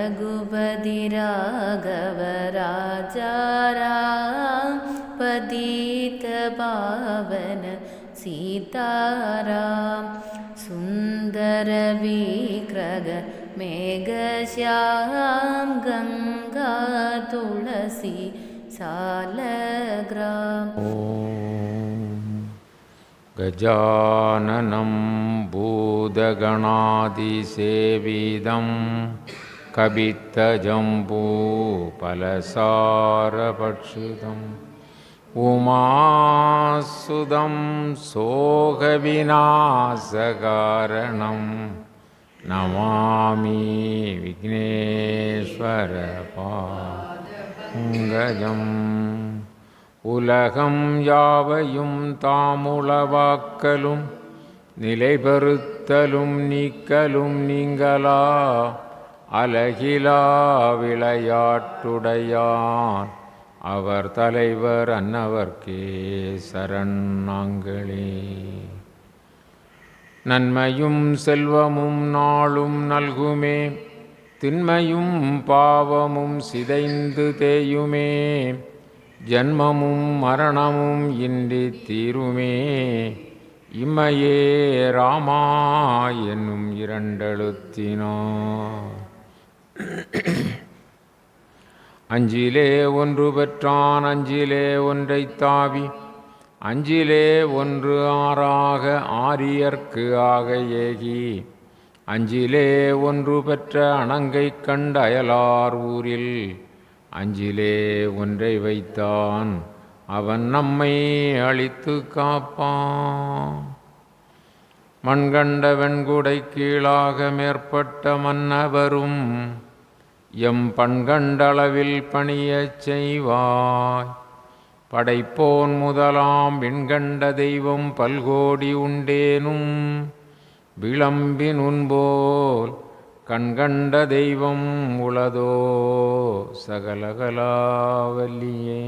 रघुपति राघव राजा राम पतित पावन सीताराम सुंदर विग्रह मेघश्याम गंगा तुलसी सालग्राम। गजाननं भूतगणादिसेवितं कपित्थजम्बूफलसारभक्षितम् उमासुतं शोकविनाशकारणं नमामि विघ्नेश्वरपादपङ्कजम्। உலகம் யாவையும் தாமுளவாக்கலும் நிலைபெறுத்தலும் நீக்கலும் நீங்களா அலகிலா விளையாட்டுடையான் அவர் தலைவர் அன்னவர்க்கே சரணாங்களே. நன்மையும் செல்வமும் நாளும் நல்குமே திண்மையும் பாவமும் சிதைந்து தேயுமே ஜன்மமும் மரணமும் இன்றி தீருமே இம்மையே ராமா என்னும் இரண்டெழுத்தினார். அஞ்சிலே ஒன்று பெற்றான் அஞ்சிலே ஒன்றை தாவி அஞ்சிலே ஒன்று ஆறாக ஆரியர்க்கு ஆக ஏகி அஞ்சிலே ஒன்று பெற்ற அணங்கை கண்ட அயலார் ஊரில் அஞ்சிலே ஒன்றை வைத்தான் அவன் நம்மை அழித்து காப்பான். மண்கண்ட வெண்குடை கீழாக மேற்பட்ட மன்னவரும் எம் பண்கண்டளவில் பணியச் செய்வாய். படைப்போன் முதலாம் விண்கண்ட தெய்வம் பல்கோடி உண்டேனும் விளம்பின் உன்போல் கண்கண்ட தெய்வம் உளதோ சகலகலாவல்லியே.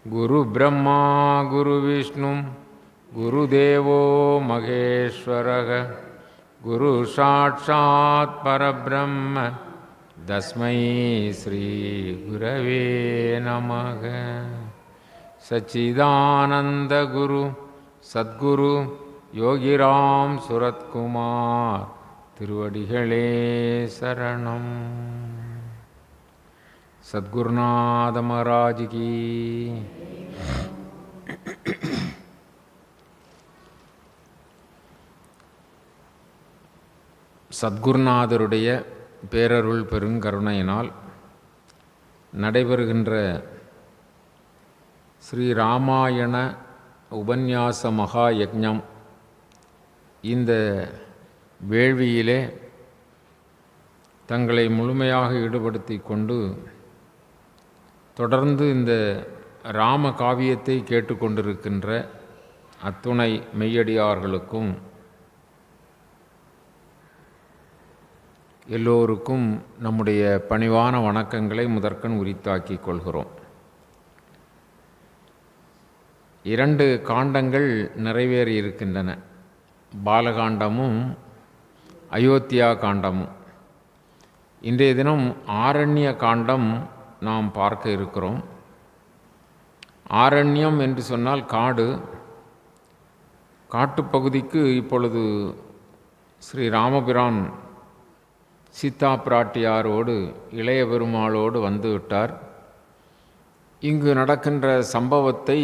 குரு பிரம்மா குரு விஷ்ணு குருதேவோ மகேஸ்வரக குரு சாட்சாத் பரபிரம்ம தஸ்மை ஸ்ரீ குரவே நமக. சச்சிதானந்த குரு சத்குரு யோகிராம் சுரத்குமார் திருவடிகளே சரணம். சத்குருநாத மகாராஜ் கி. சத்குருநாதருடைய பேரருள் பெருங்கருணையினால் நடைபெறுகின்ற ஸ்ரீ ராமாயண உபன்யாச மகா யக்ஞம் இந்த வேள்வியிலே தங்களை முழுமையாக ஈடுபடுத்தி கொண்டு தொடர்ந்து இந்த ராம காவியத்தை கேட்டுக்கொண்டிருக்கின்ற அத்துணை மெய்யடியார்களுக்கும் எல்லோருக்கும் நம்முடைய பணிவான வணக்கங்களை முதற்கண் உரித்தாக்கிக் கொள்கிறோம். 2 காண்டங்கள் நிறைவேறி இருக்கின்றன. பாலகாண்டமும் அயோத்தியா காண்டமும். இன்றைய தினம் ஆரண்ய காண்டம் நாம் பார்க்க இருக்கிறோம். ஆரண்யம் என்று சொன்னால் காடு. காட்டுப்பகுதிக்கு இப்பொழுது ஸ்ரீ ராமபிரான் சீதா பிராட்டியாரோடு இளைய பெருமாளோடு வந்து விட்டார். இங்கு நடக்கின்ற சம்பவத்தை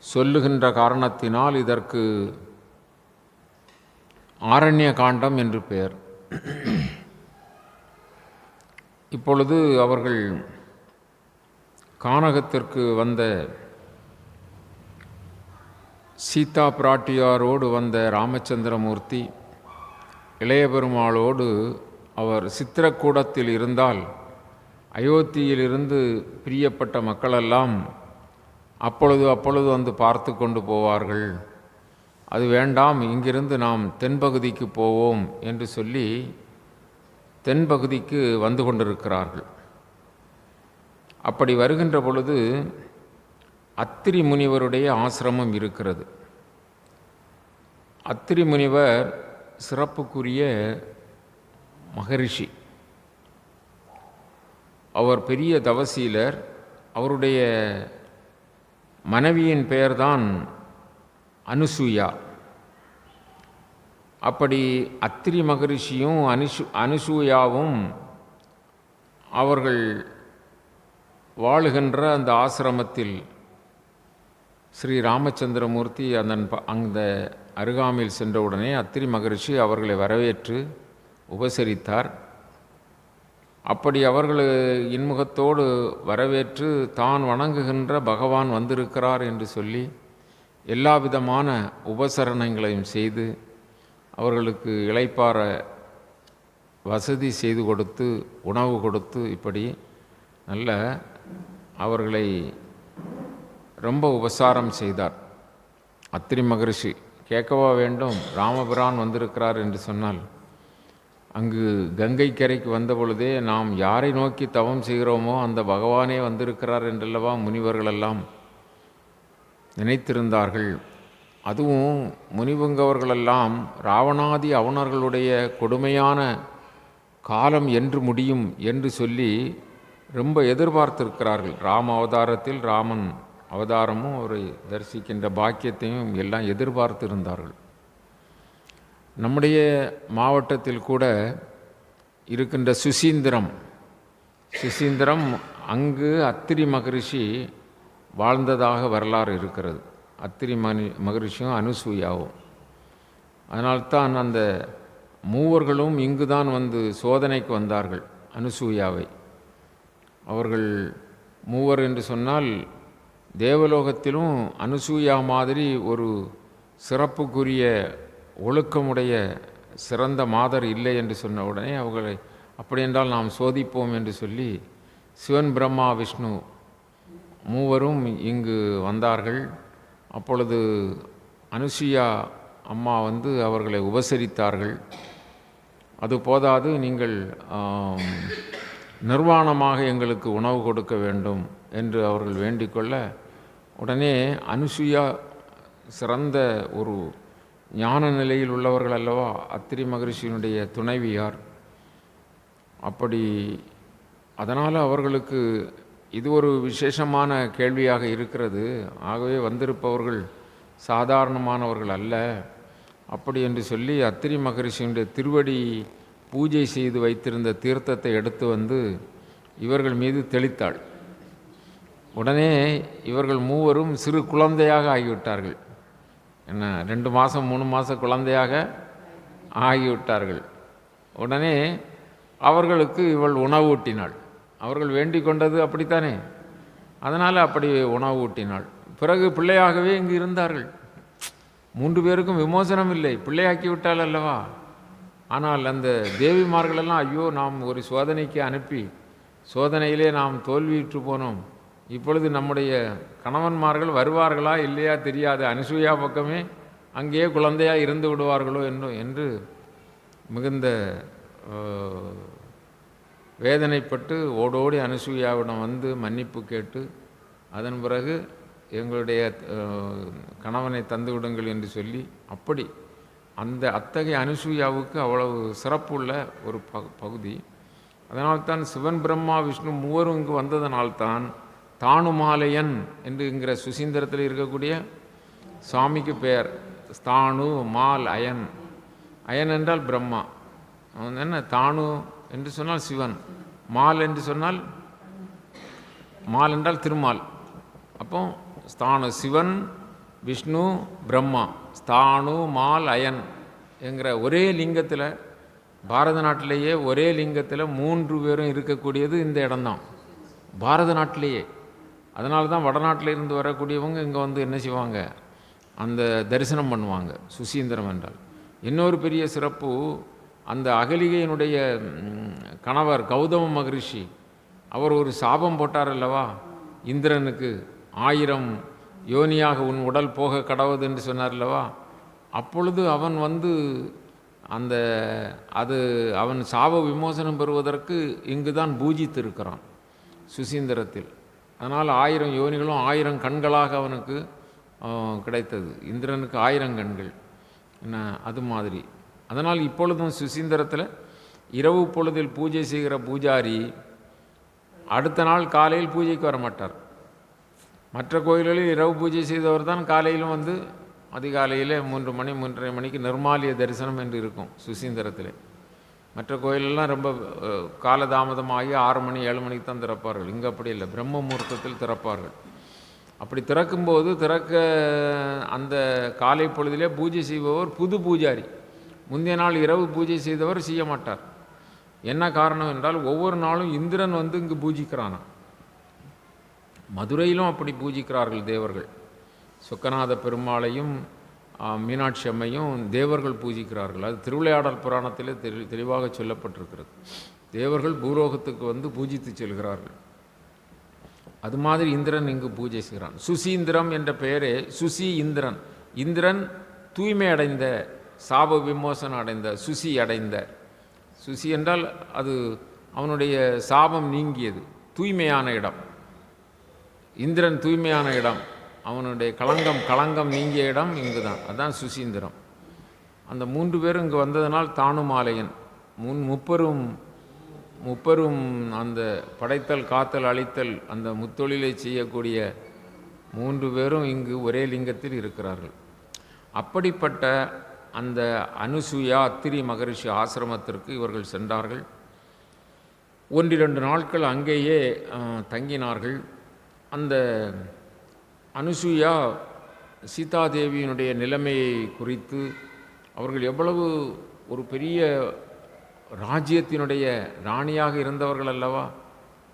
சொல்லுகின்ற காரணத்தினால் இதற்கு ஆரண்ய காண்டம் என்று பெயர். இப்பொழுது அவர்கள் கானகத்திற்கு வந்த சீதா பிராட்டியாரோடு வந்த ராமச்சந்திரமூர்த்தி இளைய பெருமாளோடு அவர் சித்திரக்கூடத்தில் இருந்தால் அயோத்தியிலிருந்து பிரியப்பட்ட மக்களெல்லாம் அப்பொழுது வந்து பார்த்து கொண்டு போவார்கள். அது வேண்டாம், இங்கிருந்து நாம் தென்பகுதிக்கு போவோம் என்று சொல்லி தென்பகுதிக்கு வந்து கொண்டிருக்கிறார்கள். அப்படி வருகின்ற பொழுது அத்திரி முனிவருடைய ஆசிரமம் இருக்கிறது. அத்திரி முனிவர் சிறப்புக்குரிய மகரிஷி. அவர் பெரிய தவசீலர். அவருடைய மனைவியின் பெயர்தான் அனுசூயா. அப்படி அத்திரி மகரிஷியும் அனுசூயாவும் அவர்கள் வாழுகின்ற அந்த ஆசிரமத்தில் ஸ்ரீ ராமச்சந்திரமூர்த்தி அந்த அருகாமையில் சென்றவுடனே அத்திரி மகரிஷி அவர்களை வரவேற்று உபசரித்தார். அப்படி அவர்கள் இன்முகத்தோடு வரவேற்று தான் வணங்குகின்ற பகவான் வந்திருக்கிறார் என்று சொல்லி எல்லா விதமான உபசரணங்களையும் செய்து அவர்களுக்கு இளைப்பாற வசதி செய்து கொடுத்து உணவு கொடுத்து இப்படி நல்ல அவர்களை ரொம்ப உபசாரம் செய்தார். அத்திரி மகரிஷி கேட்கவா வேண்டும், ராமபிரான் வந்திருக்கிறார் என்று சொன்னால், அங்கு கங்கை கரைக்கு வந்த பொழுதே நாம் யாரை நோக்கி தவம் செய்கிறோமோ அந்த பகவானே வந்திருக்கிறார் என்றல்லவா முனிவர்களெல்லாம் நினைத்திருந்தார்கள். அதுவும் முனிவங்கவர்களெல்லாம் ராவணாதி அவனர்களுடைய கொடுமையான காலம் என்று முடியும் என்று சொல்லி ரொம்ப எதிர்பார்த்திருக்கிறார்கள். ராம அவதாரத்தில் ராமன் அவதாரமும் அவரை தரிசிக்கின்ற பாக்கியத்தையும் எல்லாம் எதிர்பார்த்திருந்தார்கள். நம்முடைய மாவட்டத்தில் கூட இருக்கின்ற சுசீந்திரம் அங்கு அத்திரி மகரிஷி வாழ்ந்ததாக வரலாறு இருக்கிறது. அத்திரி மகரிஷியும் அனுசூயாவும். அதனால்தான் அந்த மூவர்களும் இங்கு தான் வந்து சோதனைக்கு வந்தார்கள் அனுசூயாவை. அவர்கள் மூவர் என்று சொன்னால் தேவலோகத்திலும் அனுசூயா மாதிரி ஒரு சிறப்புக்குரிய ஒழுக்கமுடைய சிறந்த மாதர் இல்லை என்று சொன்ன உடனே அவர்களை அப்படியென்றால் நாம் சோதிப்போம் என்று சொல்லி சிவன் பிரம்மா விஷ்ணு மூவரும் இங்கு வந்தார்கள். அப்பொழுது அனுசூயா அம்மா வந்து அவர்களை உபசரித்தார்கள். அது போதாது, நீங்கள் நிர்வாணமாக எங்களுக்கு உணவு கொடுக்க வேண்டும் என்று அவர்கள் வேண்டிக்கொள்ள உடனே அனுசூயா சிறந்த ஒரு ஞான நிலையில் உள்ளவர்கள் அல்லவா, அத்திரி மகரிஷியினுடைய துணைவியார். அப்படி அதனால் அவர்களுக்கு இது ஒரு விசேஷமான கேள்வியாக இருக்கிறது. ஆகவே வந்திருப்பவர்கள் சாதாரணமானவர்கள் அல்ல. அப்படி என்று சொல்லி அத்திரி மகரிஷியினுடைய திருவடி பூஜை செய்து வைத்திருந்த தீர்த்தத்தை எடுத்து வந்து இவர்கள் மீது தெளித்தாள். உடனே இவர்கள் மூவரும் சிறு குழந்தையாக ஆகிவிட்டார்கள். என்ன 2 மாதம் 3 மாத குழந்தையாக ஆகிவிட்டார்கள். உடனே அவர்களுக்கு இவள் உணவு ஊட்டினாள். அவர்கள் வேண்டிக் கொண்டது அப்படித்தானே, அதனால் அப்படி உணவு ஊட்டினாள். பிறகு பிள்ளையாகவே இங்கு இருந்தார்கள். 3 பேருக்கும் விமோசனம் இல்லை, பிள்ளையாக்கி விட்டாள் அல்லவா. ஆனால் அந்த தேவிமார்களெல்லாம் ஐயோ நாம் ஒரு சோதனைக்கு அனுப்பி சோதனையிலே நாம் தோல்வியுற்று போனோம், இப்பொழுது நம்முடைய கணவன்மார்கள் வருவார்களா இல்லையா தெரியாது, அனுசூயா பக்கமே அங்கேயே குழந்தையாக இருந்து விடுவார்களோ என்று மிகுந்த வேதனைப்பட்டு ஓடோடி அனுசூயாவிடம் வந்து மன்னிப்பு கேட்டு அதன் பிறகு எங்களுடைய கணவனை தந்து விடுங்கள் என்று சொல்லி, அப்படி அந்த அத்தகைய அனுசூயாவுக்கு அவ்வளவு சிறப்புள்ள ஒரு பகுதி. அதனால்தான் சிவன் பிரம்மா விஷ்ணு மூவரும் இங்கு வந்ததனால்தான் தானுமாலயன் என்கிற சுசீந்திரத்தில் இருக்கக்கூடிய சுவாமிக்கு பெயர் தானு மால் அயன். அயன் என்றால் பிரம்மா, என்ன தானு என்று சொன்னால் சிவன், மால் என்று சொன்னால் மால் என்றால் திருமால். அப்போ ஸ்தானு சிவன் விஷ்ணு பிரம்மா, ஸ்தானு மால் அயன் என்கிற ஒரே லிங்கத்தில், பாரத நாட்டிலேயே ஒரே லிங்கத்தில் 3 பேரும் இருக்கக்கூடியது இந்த இடம்தான், பாரத நாட்டிலேயே. அதனால தான் வடநாட்டில் இருந்து வரக்கூடியவங்க இங்கே வந்து என்ன செய்வாங்க, அந்த தரிசனம் பண்ணுவாங்க சுசீந்திரம் என்றால். இன்னொரு பெரிய சிறப்பு, அந்த அகலிகையினுடைய கணவர் கௌதம மகரிஷி அவர் ஒரு சாபம் போட்டார் அல்லவா இந்திரனுக்கு, 1000 யோனியாக உன் உடல் போக கடவுது என்று சொன்னார் அல்லவா. அப்பொழுது அவன் வந்து அவன் சாப விமோசனம் பெறுவதற்கு இங்கு தான் பூஜித்திருக்கிறான் சுசீந்திரத்தில். அதனால் 1000 யோனிகளும் 1000 கண்களாக அவனுக்கு கிடைத்தது. இந்திரனுக்கு 1000 கண்கள் என்ன, அது மாதிரி. அதனால் இப்பொழுதும் சுசீந்திரத்தில் இரவு பொழுதில் பூஜை செய்கிற பூஜாரி அடுத்த நாள் காலையில் பூஜைக்கு வர மாட்டார். மற்ற கோயில்களில் இரவு பூஜை செய்தவர் தான் காலையிலும் வந்து அதிகாலையில் 3 மணி 3:30 மணிக்கு நிர்மாலிய தரிசனம் என்று இருக்கும் சுசீந்திரத்தில். மற்ற கோயிலெல்லாம் ரொம்ப காலதாமதமாகி 6 மணி 7 மணிக்கு தான் திறப்பார்கள். இங்கே அப்படி இல்லை, பிரம்ம முகூர்த்தத்தில் திறப்பார்கள். அப்படி திறக்கும்போது அந்த காலை பொழுதிலே பூஜை செய்பவர் புது பூஜாரி, முந்தைய நாள் இரவு பூஜை செய்தவர் செய்ய மாட்டார். என்ன காரணம் என்றால் ஒவ்வொரு நாளும் இந்திரன் வந்து இங்கு பூஜிக்கிறானா. மதுரையிலும் அப்படி பூஜிக்கிறார்கள் தேவர்கள். சொக்கநாத பெருமாளையும் மீனாட்சி அம்மையும் தேவர்கள் பூஜிக்கிறார்கள். அது திருவிளையாடல் புராணத்தில் தெளிவாக சொல்லப்பட்டிருக்கிறது. தேவர்கள் பூலோகத்துக்கு வந்து பூஜித்து செல்கிறார்கள். அது மாதிரி இந்திரன் இங்கு பூஜை செய்கிறான். சுசீந்திரம் என்ற பெயரே சுசி இந்திரன். இந்திரன் தூய்மை அடைந்த, சாப விமோசனம் அடைந்த, சுசி அடைந்த. சுசி என்றால் அது அவனுடைய சாபம் நீங்கியது, தூய்மையான இடம். இந்திரன் தூய்மையான இடம், அவனுடைய களங்கம் நீங்கிய இடம் இங்கு தான். அதுதான் சுசீந்திரம். அந்த 3 பேரும் இங்கு வந்ததனால் தானுமாலையன் முப்பெரும் அந்த படைத்தல் காத்தல் அழித்தல் அந்த முத்தொழிலை செய்யக்கூடிய 3 பேரும் இங்கு ஒரே லிங்கத்தில் இருக்கிறார்கள். அப்படிப்பட்ட அந்த அனுசூயா அத்திரி மகரிஷி ஆசிரமத்திற்கு இவர்கள் சென்றார்கள். 1-2 நாட்கள் அங்கேயே தங்கினார்கள். அந்த அனுசூயா சீதாதேவியினுடைய நிலைமையை குறித்து அவர்கள் எவ்வளவு ஒரு பெரிய ராஜ்யத்தினுடைய ராணியாக இருந்தவர்கள் அல்லவா,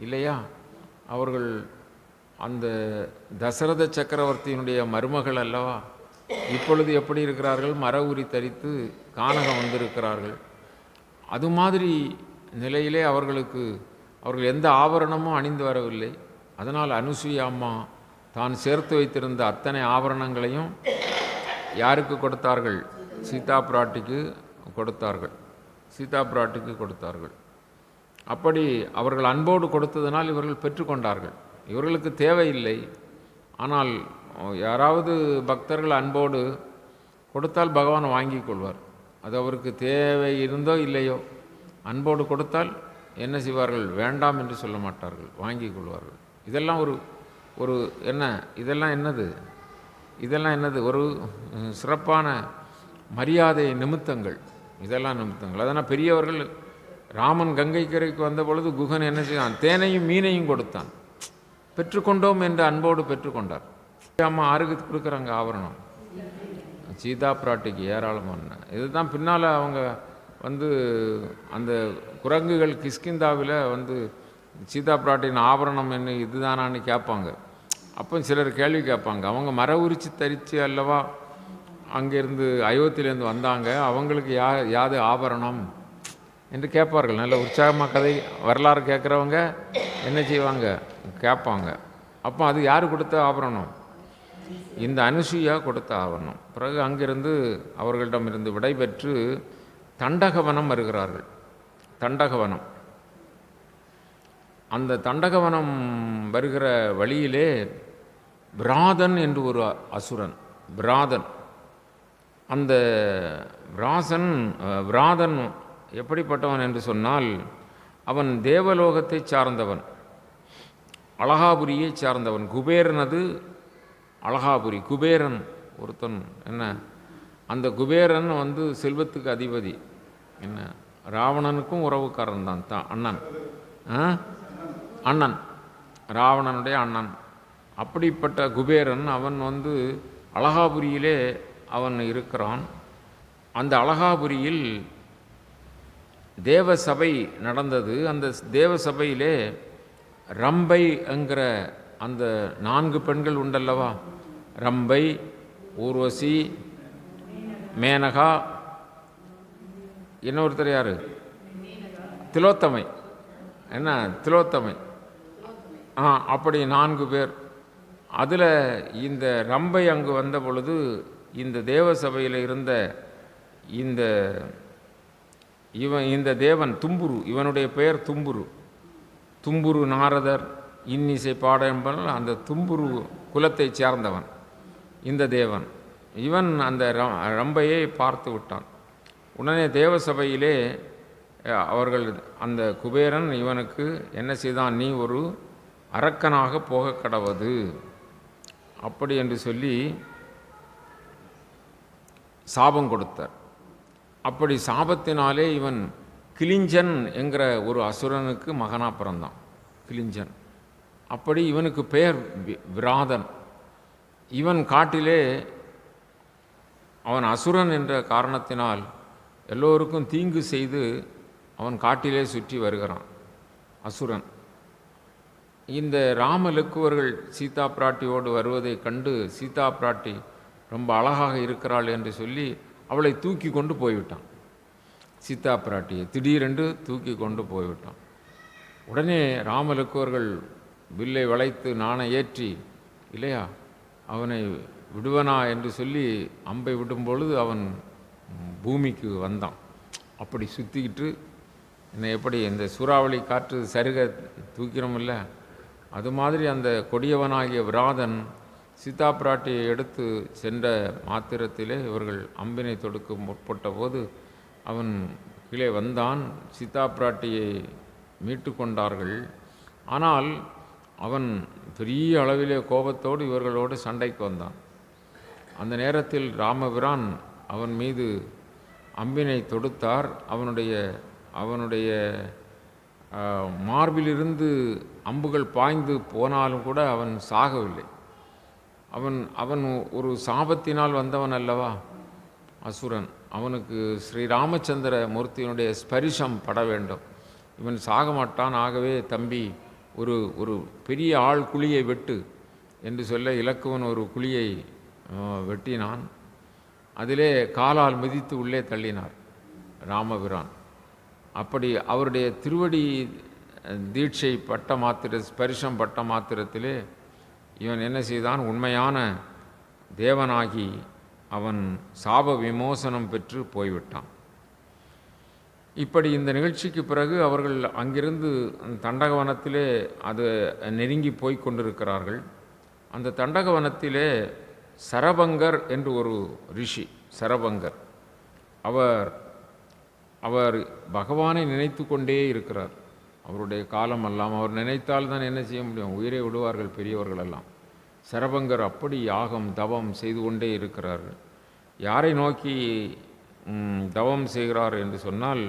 இல்லையா? அவர்கள் அந்த தசரத சக்கரவர்த்தியினுடைய மருமகள் அல்லவா. இப்பொழுது எப்படி இருக்கிறார்கள்? மர உரி தரித்து கானகம் வந்திருக்கிறார்கள். அது மாதிரி நிலையிலே அவர்கள் எந்த ஆபரணமும் அணிந்து வரவில்லை. அதனால் அனுசூயா அம்மா தான் சேர்த்து வைத்திருந்த அத்தனை ஆபரணங்களையும் யாருக்கு கொடுத்தார்கள்? சீதா பிராட்டிக்கு கொடுத்தார்கள். அப்படி அவர்கள் அன்போடு கொடுத்ததனால் இவர்கள் பெற்றுக்கொண்டார்கள். இவர்களுக்கு தேவையில்லை. ஆனால் யாராவது பக்தர்கள் அன்போடு கொடுத்தால் பகவான் வாங்கி கொள்வார். அது அவருக்கு தேவை இருந்தோ இல்லையோ, அன்போடு கொடுத்தால் என்ன செய்வார்கள்? வேண்டாம் என்று சொல்ல மாட்டார்கள், வாங்கி கொள்வார்கள். இதெல்லாம் ஒரு இதெல்லாம் என்னது? ஒரு சிறப்பான மரியாதை நிமித்தங்கள். இதெல்லாம் நிமித்தங்கள். அதனால் பெரியவர்கள் ராமன் கங்கை கரைக்கு வந்த பொழுது குகன் என்ன செய்தான்? தேனையும் மீனையும் கொடுத்தான். பெற்றுக்கொண்டோம் என்று அன்போடு பெற்றுக்கொண்டார். அம்மா ஆருக்கு கொடுக்குறாங்க ஆபரணம்? சீதா பிராட்டிக்கு ஏராளமான. இதுதான் பின்னால் அவங்க வந்து அந்த குரங்குகள் கிஷ்கிந்தாவில் வந்து சீதா பிராட்டின் ஆபரணம் என்ன இதுதானான்னு கேட்பாங்க. அப்போ சிலர் கேள்வி கேட்பாங்க. அவங்க மர உரிச்சு தரித்து அல்லவா அங்கேருந்து அயோத்தியிலேருந்து வந்தாங்க, அவங்களுக்கு யாது ஆபரணம் என்று கேட்பார்கள். நல்ல உற்சாகமாக கதை வரலாறு கேட்குறவங்க என்ன செய்வாங்க? கேட்பாங்க. அப்போ அது யார் கொடுத்த ஆபரணம்? இந்த அனுசூயா கொடுத்த ஆபரணம். பிறகு அங்கிருந்து அவர்களிடமிருந்து விடைபெற்று தண்டகவனம் வருகிறார்கள். தண்டகவனம், அந்த தண்டகவனம் வருகிற வழியிலே பிராதன் என்று ஒரு அசுரன், பிராதன். அந்த பிராதன் எப்படிப்பட்டவன் என்று சொன்னால், அவன் தேவலோகத்தை சார்ந்தவன், அழகாபுரியை சார்ந்தவன். குபேரனது அழகாபுரி. குபேரன் ஒருத்தன் என்ன, அந்த குபேரன் வந்து செல்வத்துக்கு அதிபதி. என்ன, ராவணனுக்கும் உறவுக்காரன் தான் அண்ணன், ராவணனுடைய அண்ணன். அப்படிப்பட்ட குபேரன் அவன் வந்து அழகாபுரியிலே அவன் இருக்கிறான். அந்த அழகாபுரியில் தேவசபை நடந்தது. அந்த தேவசபையிலே ரம்பை என்கிற அந்த 4 பெண்கள் உண்டல்லவா, ரம்பை, ஊர்வசி, மேனகா, இன்னொருத்தர் யார்? திலோத்தமை. என்ன, திலோத்தமை. அப்படி 4 பேர். அதில் இந்த ரம்பை அங்கு வந்த பொழுது இந்த தேவசபையில் இருந்த இந்த தேவன் தும்புரு, இவனுடைய பெயர் தும்புரு நாரதர் இன்னிசை பாட என்பதால் அந்த தும்புரு குலத்தை சேர்ந்தவன் இந்த தேவன். இவன் அந்த ரம்பையை பார்த்து விட்டான். உடனே தேவசபையிலே அவர்கள் அந்த குபேரன் இவனுக்கு என்ன செய்தான், நீ ஒரு அரக்கனாக போக கடவது அப்படி என்று சொல்லி சாபம் கொடுத்தார். அப்படி சாபத்தினாலே இவன் கிளிஞ்சன் என்கிற ஒரு அசுரனுக்கு மகனாக பிறந்தான். கிளிஞ்சன். அப்படி இவனுக்கு பெயர் விராதன். இவன் காட்டிலே அவன் அசுரன் என்ற காரணத்தினால் எல்லோருக்கும் தீங்கு செய்து அவன் காட்டிலே சுற்றி வருகிறான் அசுரன். இந்த ராம லக்குவர்கள் சீதா பிராட்டியோடு வருவதை கண்டு சீதா பிராட்டி ரொம்ப அழகாக இருக்கிறாள் என்று சொல்லி அவளை தூக்கி கொண்டு போய்விட்டான். சீதா பிராட்டியை திடீரென்று தூக்கி கொண்டு போய்விட்டான். உடனே ராம லக்குவர்கள் வில்லை வளைத்து நாணை ஏற்றி இல்லையா அவனை விடுவனா என்று சொல்லி அம்பை விடும்பொழுது அவன் பூமிக்கு வந்தான். அப்படி சுற்றிக்கிட்டு என்னை எப்படி இந்த சூறாவளி காற்று சருக தூக்கிறோமில்ல, அது மாதிரி அந்த கொடியவனாகிய விராதன் சீதா பிராட்டியை எடுத்து சென்ற மாத்திரத்திலே இவர்கள் அம்பினை தொடுக்க முற்பட்ட போது அவன் கீழே வந்தான். சீதா பிராட்டியை மீட்டு கொண்டார்கள். ஆனால் அவன் பெரிய அளவிலே கோபத்தோடு இவர்களோடு சண்டைக்கு வந்தான். அந்த நேரத்தில் ராமபிரான் அவன் மீது அம்பினை தொடுத்தார். அவனுடைய மார்பிலிருந்து அம்புகள் பாய்ந்து போனாலும் கூட அவன் சாகவில்லை. அவன் ஒரு சாபத்தினால் வந்தவன் அல்லவா அசுரன். அவனுக்கு ஸ்ரீராமச்சந்திர மூர்த்தியினுடைய ஸ்பரிசம் பட வேண்டும். இவன் சாக மாட்டான். ஆகவே தம்பி ஒரு பெரிய ஆள் குழியை வெட்டு என்று சொல்ல இலக்குவன் ஒரு குழியை வெட்டினான். அதிலே காலால் மிதித்து உள்ளே தள்ளினார் ராமபிரான். அப்படி அவருடைய திருவடி தீட்சை பட்ட மாத்திர ஸ்பரிசம் பட்ட மாத்திரத்திலே இவன் என்ன செய்தான், உண்மையான தேவனாகி அவன் சாப விமோசனம் பெற்று போய்விட்டான். இப்படி இந்த நிகழ்ச்சிக்கு பிறகு அவர்கள் அங்கிருந்து தண்டகவனத்திலே அது நெருங்கி போய் கொண்டிருக்கிறார்கள். அந்த தண்டகவனத்திலே சரபங்கர் என்று ஒரு ரிஷி, சரபங்கர், அவர் பகவானை நினைத்து கொண்டே இருக்கிறார். அவருடைய காலம் எல்லாம் அவர் நினைத்தால் தான் என்ன செய்ய முடியும், உயிரை விடுவார்கள் பெரியவர்கள் எல்லாம். சரபங்கர் அப்படி யாகம் தவம் செய்து கொண்டே இருக்கிறார்கள். யாரை நோக்கி தவம் செய்கிறார் என்று சொன்னால்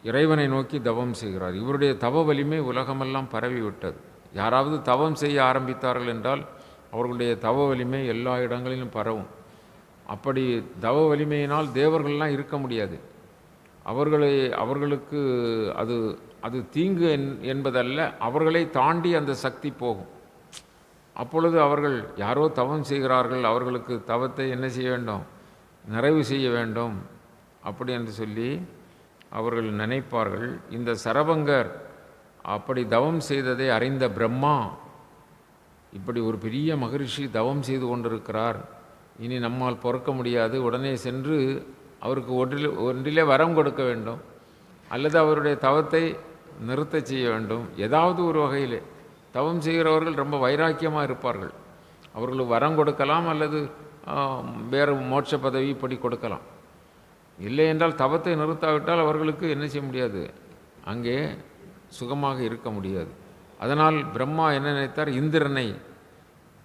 இறைவனை நோக்கி தவம் செய்கிறார். இவருடைய தவ வலிமை உலகமெல்லாம் பரவிவிட்டது. யாராவது தவம் செய்ய ஆரம்பித்தார்கள் என்றால் அவர்களுடைய தவ வலிமை எல்லா இடங்களிலும் பரவும். அப்படி தவ வலிமையினால் தேவர்கள்லாம் இருக்க முடியாது. அவர்களுக்கு அது தீங்கு என்பதல்ல, அவர்களை தாண்டி அந்த சக்தி போகும். அப்பொழுது அவர்கள் யாரோ தவம் செய்கிறார்கள், அவர்களுக்கு தவத்தை என்ன செய்ய வேண்டும், நிறைவு செய்ய வேண்டும் அப்படி என்று சொல்லி அவர்கள் நினைப்பார்கள். இந்த சரபங்கர் அப்படி தவம் செய்ததை அறிந்த பிரம்மா, இப்படி ஒரு பெரிய மகரிஷி தவம் செய்து கொண்டிருக்கிறார், இனி நம்மால் பொறுக்க முடியாது, உடனே சென்று அவருக்கு ஒன்றிலே வரம் கொடுக்க வேண்டும், அல்லது அவருடைய தவத்தை நிறுத்த செய்ய வேண்டும். ஏதாவது ஒரு வகையிலே தவம் செய்கிறவர்கள் ரொம்ப வைராக்கியமாக இருப்பார்கள். அவர்களுக்கு வரம் கொடுக்கலாம், அல்லது வேறு மோட்ச பதவி இப்படி கொடுக்கலாம். இல்லை என்றால் தவத்தை நிறுத்தாவிட்டால் அவர்களுக்கு என்ன செய்ய முடியாது, அங்கே சுகமாக இருக்க முடியாது. அதனால் பிரம்மா என்ன நினைத்தார், இந்திரனை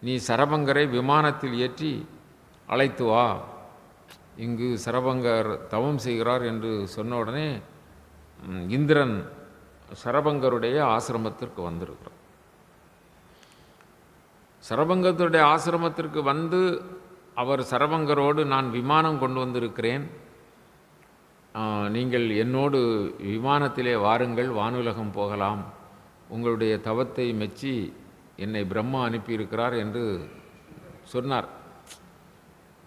நீ சரபங்கரை விமானத்தில் ஏற்றி அழைத்து வா, இங்கு சரபங்கர் தவம் செய்கிறார் என்று சொன்ன உடனே இந்திரன் சரபங்கருடைய ஆசிரமத்திற்கு வந்திருக்கிறார். சரபங்கருடைய ஆசிரமத்திற்கு வந்து அவர் சரபங்கரோடு, நான் விமானம் கொண்டு வந்திருக்கிறேன், நீங்கள் என்னோடு விமானத்திலே வாருங்கள், வானுலகம் போகலாம், உங்களுடைய தவத்தை மெச்சி என்னை பிரம்மா அனுப்பியிருக்கிறார் என்று சொன்னார்.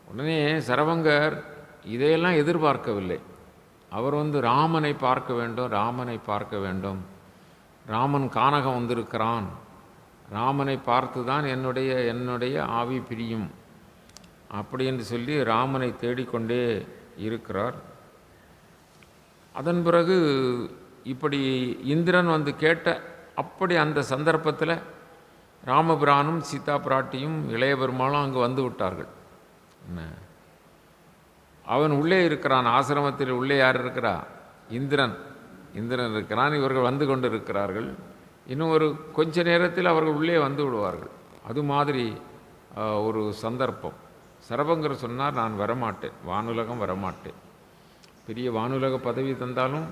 உடனே சரபங்கர் இதையெல்லாம் எதிர்பார்க்கவில்லை. அவர் ராமனை பார்க்க வேண்டும், ராமனை பார்க்க வேண்டும், ராமன் கானகம் வந்திருக்கிறான், ராமனை பார்த்து தான் என்னுடைய ஆவி பிரியும் அப்படி என்று சொல்லி ராமனை தேடிக்கொண்டே இருக்கிறார். அதன் பிறகு இப்படி இந்திரன் கேட்ட அப்படி அந்த சந்தர்ப்பத்தில் ராமபிரானும் சீதா பிராட்டியும் இளைய பெருமாளும் அங்கு வந்து விட்டார்கள். அவன் உள்ளே இருக்கிறான், ஆசிரமத்தில் உள்ளே யார் இருக்கிறா, இந்திரன் இந்திரன் இருக்கிறான், இவர்கள் வந்து கொண்டு இருக்கிறார்கள், இன்னும் ஒரு கொஞ்ச நேரத்தில் அவர்கள் உள்ளே வந்து விடுவார்கள். அது மாதிரி ஒரு சந்தர்ப்பம். சரபங்கர் சொன்னார், நான் வரமாட்டேன், வானுலகம் வரமாட்டேன், பெரிய வானுலக பதவி தந்தாலும்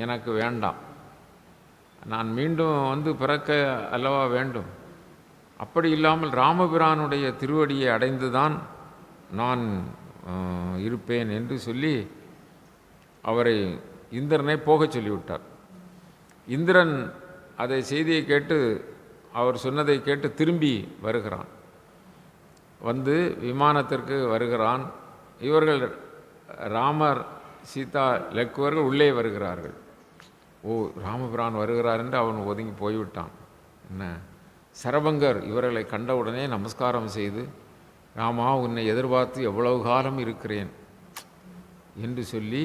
எனக்கு வேண்டாம், நான் மீண்டும் வந்து பிறக்க அல்லவா வேண்டும், அப்படி இல்லாமல் ராமபிரானுடைய திருவடியை அடைந்துதான் நான் இருப்பேன் என்று சொல்லி அவரை இந்திரனை போகச் சொல்லிவிட்டார். இந்திரன் அதை செய்தியை கேட்டு, அவர் சொன்னதை கேட்டு திரும்பி வருகிறான், வந்து விமானத்திற்கு வருகிறான். இவர்கள் ராமர் சீதா லக்குவர்கள் உள்ளே வருகிறார்கள். ஓ, ராமபிரான் வருகிறார் என்று அவன் ஒதுங்கி போய்விட்டான். என்ன, சரபங்கர் இவர்களை கண்டவுடனே நமஸ்காரம் செய்து, ராமா, உன்னை எதிர்பார்த்து எவ்வளவு காலம் இருக்கிறேன் என்று சொல்லி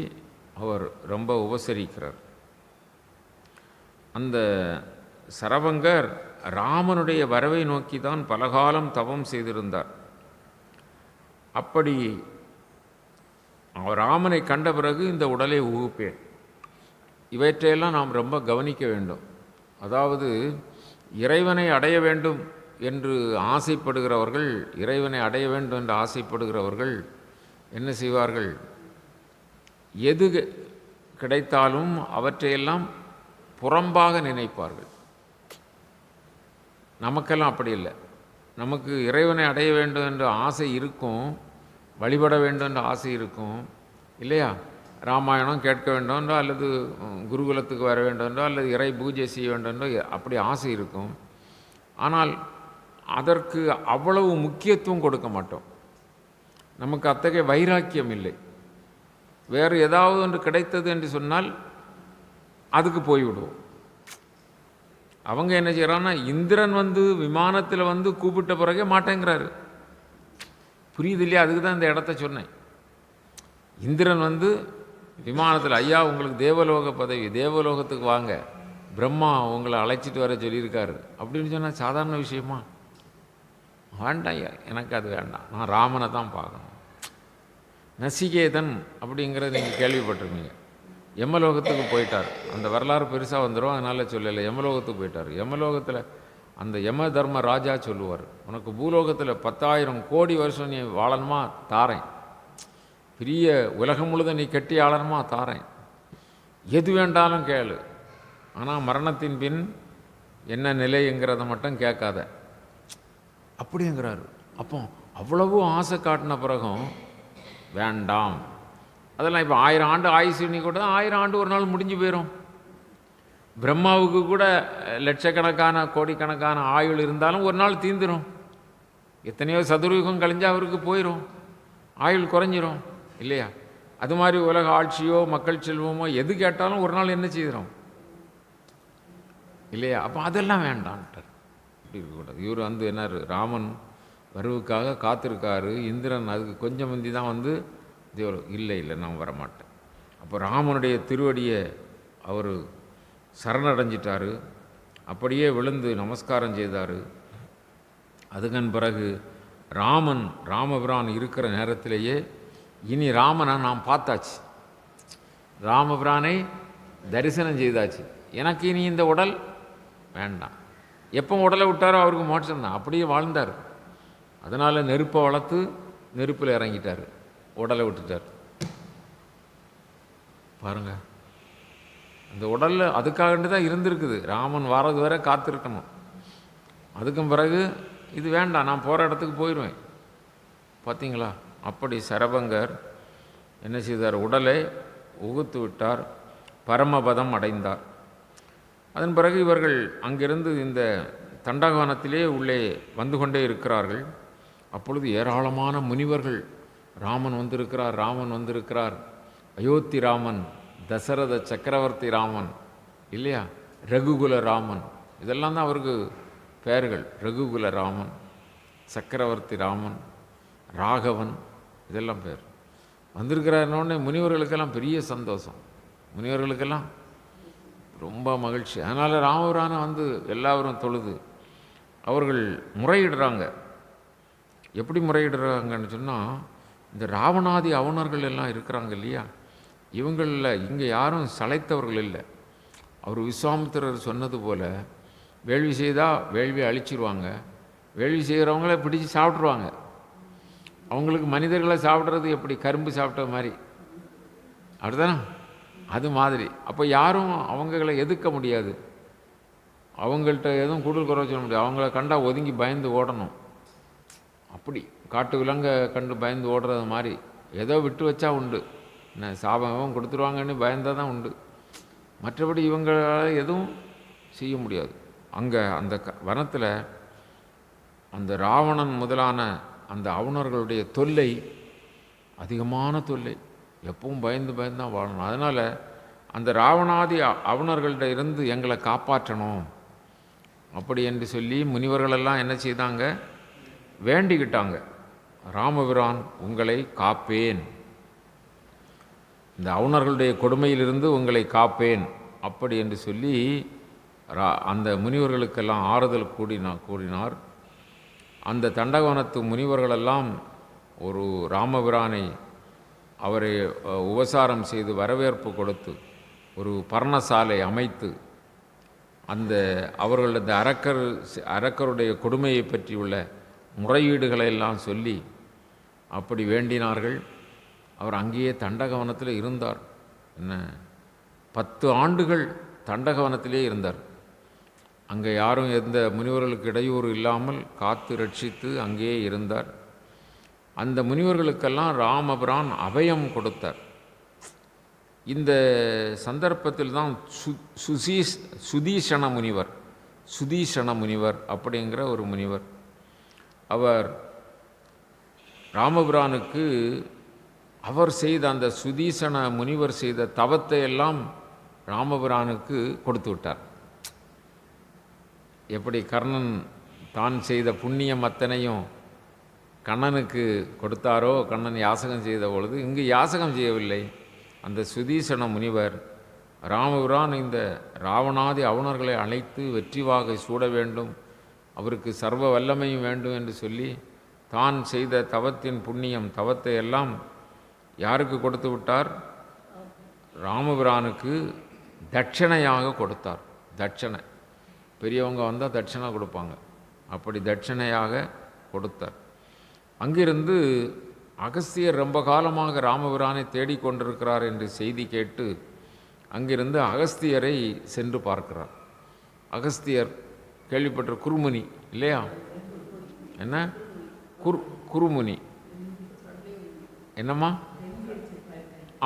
அவர் ரொம்ப உபசரிக்கிறார். அந்த சரபங்கர் ராமனுடைய வரவை நோக்கி தான் பலகாலம் தவம் செய்திருந்தார். அப்படி அவர் ராமனை கண்ட பிறகு இந்த உடலை உகுப்பேன். இவற்றையெல்லாம் நாம் ரொம்ப கவனிக்க வேண்டும். அதாவது இறைவனை அடைய வேண்டும் என்று ஆசைப்படுகிறவர்கள், இறைவனை அடைய வேண்டும் என்று ஆசைப்படுகிறவர்கள் என்ன செய்வார்கள், எது கிடைத்தாலும் அவற்றையெல்லாம் புறம்பாக நினைப்பார்கள். நமக்கெல்லாம் அப்படி இல்லை. நமக்கு இறைவனை அடைய வேண்டும் என்ற ஆசை இருக்கும், வழிபட வேண்டும் என்ற ஆசை இருக்கும் இல்லையா. ராமாயணம் கேட்க வேண்டும்ன்றோ, அல்லது குருகுலத்துக்கு வர வேண்டும்ன்றோ, அல்லது இறை பூஜை செய்ய வேண்டும்ன்றோ அப்படி ஆசை இருக்கும். ஆனால் அதற்கு அவ்வளவு முக்கியத்துவம் கொடுக்க மாட்டோம். நமக்கு அத்தகைய வைராக்கியம் இல்லை. வேறு ஏதாவது ஒன்று கிடைத்தது என்று சொன்னால் அதுக்கு போய்விடுவோம். அவங்க என்ன செய்கிறான்னா, இந்திரன் வந்து விமானத்தில் வந்து கூப்பிட்ட பிறகே மாட்டேங்கிறாரு. புரியுது இல்லையா? அதுக்கு தான் இந்த இடத்த சொன்னேன். இந்திரன் வந்து விமானத்தில், ஐயா உங்களுக்கு தேவலோக பதவி, தேவலோகத்துக்கு வாங்க, பிரம்மா உங்களை அழைச்சிட்டு வர சொல்லியிருக்காரு அப்படின்னு சொன்னால் சாதாரண விஷயமா? வேண்டாம் ஐயா, எனக்கு அது வேண்டாம், நான் ராமனை தான் பார்க்கணும். நசிகேதன் அப்படிங்கிறத நீங்கள் கேள்விப்பட்டிருப்பீங்க. யமலோகத்துக்கு போயிட்டார். அந்த வரலாறு பெருசாக வந்துடும், அதனால் சொல்லலை. யமலோகத்துக்கு போயிட்டார். யமலோகத்தில் அந்த யம தர்ம ராஜா சொல்லுவார், உனக்கு பூலோகத்தில் 10,000 கோடி வருஷம் நீ வாழணுமா தாரேன், பெரிய உலகம் முழுதும் நீ கட்டி ஆளணுமா தாரேன், எது வேண்டாலும் கேளு, ஆனால் மரணத்தின் பின் என்ன நிலைங்கிறத மட்டும் கேட்காத அப்படிங்கிறாரு. அப்போ அவ்வளவு ஆசை காட்டின பிறகும் வேண்டாம். அதெல்லாம் இப்போ 1000 ஆண்டு ஆயுசு நீ கூட 1000 ஆண்டு ஒரு நாள் முடிஞ்சு போயிடும். பிரம்மாவுக்கு கூட லட்சக்கணக்கான கோடிக்கணக்கான ஆயுள் இருந்தாலும் ஒரு நாள் தீந்துடும். எத்தனையோ சதுர்யுகம் கழிஞ்சா அவருக்கு போயிடும், ஆயுள் குறைஞ்சிரும் இல்லையா. அது மாதிரி உலக ஆட்சியோ மக்கள் செல்வமோ எது கேட்டாலும் ஒரு நாள் என்ன செய்கிறோம் இல்லையா. அப்போ அதெல்லாம் வேண்டான்ட்டார். இப்படி இருக்கக்கூடாது. இவர் வந்து என்ன, ராமன் வரவுக்காக காத்திருக்காரு. இந்திரன் அதுக்கு கொஞ்சம் முந்தி தான் வந்து இல்லை நான் வரமாட்டேன். அப்போ ராமனுடைய திருவடியை அவர் சரணடைஞ்சிட்டார். அப்படியே விழுந்து நமஸ்காரம் செய்தார். அதுக்கன் பிறகு ராமபிரான் இருக்கிற நேரத்திலேயே, இனி ராமனை நான் பார்த்தாச்சு, ராமபிரானை தரிசனம் செய்தாச்சு, எனக்கு இனி இந்த உடல் வேண்டாம். எப்போ உடலை விட்டாரோ அவருக்கு மோட்சம்தான். அப்படியே வாழ்ந்தார். அதனால் நெருப்பை வளர்த்து நெருப்பில் இறங்கிட்டார், உடலை விட்டுட்டார். பாருங்கள், அந்த உடலில் அதுக்காக தான் இருந்திருக்குது. ராமன் வாரது வரை காத்திருக்கணும். அதுக்கும் பிறகு இது வேண்டாம், நான் போகிற இடத்துக்கு போயிடுவேன். பார்த்தீங்களா? அப்படி சரபங்கர் என்ன செய்தார், உடலை உகுத்து விட்டார், பரமபதம் அடைந்தார். அதன் பிறகு இவர்கள் அங்கிருந்து இந்த தண்டகாவனத்திலே உள்ளே வந்து கொண்டே இருக்கிறார்கள். அப்பொழுது ஏராளமான முனிவர்கள், ராமன் வந்திருக்கிறார், ராமன் வந்திருக்கிறார், அயோத்தி ராமன், தசரத சக்கரவர்த்தி ராமன் இல்லையா, ரகுகுல ராமன், இதெல்லாம் தான் அவருக்கு பெயர்கள். ரகுகுல ராமன், சக்கரவர்த்தி ராமன், ராகவன், இதெல்லாம் பேர். வந்திருக்கிறாருன்னொடனே முனிவர்களுக்கெல்லாம் பெரிய சந்தோஷம், முனிவர்களுக்கெல்லாம் ரொம்ப மகிழ்ச்சி. அதனால் ராமபிரானை வந்து எல்லாரும் தொழுது அவர்கள் முறையிடுறாங்க. எப்படி முறையிடுறாங்கன்னு சொன்னால், இந்த ராவணாதி அவனர்கள் எல்லாம் இருக்கிறாங்க இல்லையா, இவங்களில் இங்கே யாரும் சளைத்தவர்கள் இல்லை. அவர் விஸ்வாமித்திரர் சொன்னது போல் வேள்வி செய்தால் வேள்வியை அழிச்சிருவாங்க, வேள்வி செய்கிறவங்கள பிடிச்சி சாப்பிட்ருவாங்க. அவங்களுக்கு மனிதர்களை சாப்பிட்றது எப்படி கரும்பு சாப்பிட்ட மாதிரி அப்படிதானே, அது மாதிரி. அப்போ யாரும் அவங்களை எதிர்க்க முடியாது, அவங்கள்ட்ட எதுவும் கூடுதல் குறை சொல்ல முடியாது. அவங்கள கண்டா ஒதுங்கி பயந்து ஓடணும். அப்படி காட்டு விலங்கை கண்டு பயந்து ஓடுறது மாதிரி ஏதோ விட்டு வச்சா உண்டு, என்ன சாபம் கொடுத்துருவாங்கன்னு பயந்தால் தான் உண்டு. மற்றபடி இவங்களால் எதுவும் செய்ய முடியாது. அங்கே அந்த வனத்தில் அந்த ராவணன் முதலான அந்த அவுணர்களுடைய தொல்லை அதிகமான தொல்லை, எப்பவும் பயந்து பயந்து தான் வாழணும். அதனால் அந்த ராவணாதி அவுணர்கள்ட்ட இருந்து எங்களை காப்பாற்றணும் அப்படி என்று சொல்லி முனிவர்களெல்லாம் என்ன செய்தாங்க, வேண்டிக்கிட்டாங்க. ராமபிரான் உங்களை காப்பேன், இந்த அவுணர்களுடைய கொடுமையிலிருந்து உங்களை காப்பேன் அப்படி என்று சொல்லி அந்த முனிவர்களுக்கெல்லாம் ஆறுதல் கூறினார். அந்த தண்டகவனத்து முனிவர்களெல்லாம் ஒரு ராமபிரானை அவரை உபசாரம் செய்து வரவேற்பு கொடுத்து ஒரு பர்ணசாலை அமைத்து அந்த அவர்களது அரக்கருடைய கொடுமையை பற்றியுள்ள முறையீடுகளை எல்லாம் சொல்லி அப்படி வேண்டினார்கள். அவர் அங்கேயே தண்டகவனத்தில் இருந்தார். என்ன 10 ஆண்டுகள் தண்டகவனத்திலே இருந்தார். அங்கே யாரும் எந்த முனிவர்களுக்கு இடையூறு இல்லாமல் காத்து ரட்சித்து அங்கேயே இருந்தார். அந்த முனிவர்களுக்கெல்லாம் ராமபிரான் அபயம் கொடுத்தார். இந்த சந்தர்ப்பத்தில் தான் சுதீஷண முனிவர் அப்படிங்கிற ஒரு முனிவர், அவர் ராமபிரானுக்கு அவர் செய்த அந்த சுதீஷண முனிவர் செய்த தவத்தை எல்லாம் ராமபிரானுக்கு கொடுத்து விட்டார். எப்படி கர்ணன் தான் செய்த புண்ணியம் அத்தனையும் கண்ணனுக்கு கொடுத்தாரோ, கண்ணன் யாசகம் செய்த பொழுது இங்கு யாசகம் செய்யவில்லை. அந்த சுதீஷண முனிவர் ராமபிரான் இந்த ராவணாதி அவுணர்களை அழைத்து வெற்றி வாகை சூட வேண்டும், அவருக்கு சர்வ வல்லமையும் வேண்டும் என்று சொல்லி தான் செய்த தவத்தின் புண்ணியம் தவத்தை எல்லாம் யாருக்கு கொடுத்து விட்டார், ராமபிரானுக்கு தட்சணையாக கொடுத்தார். தட்சணை பெரியவங்க வந்தால் தட்சணை கொடுப்பாங்க, அப்படி தட்சணையாக கொடுத்தார். அங்கிருந்து அகஸ்தியர் ரொம்ப காலமாக ராமபிரானை தேடிக்கொண்டிருக்கிறார் என்று செய்தி கேட்டு அங்கிருந்து அகஸ்தியரை சென்று பார்க்கிறார். அகஸ்தியர் கேள்விப்பட்ட குருமுனி இல்லையா, என்ன குருமுனி என்னம்மா,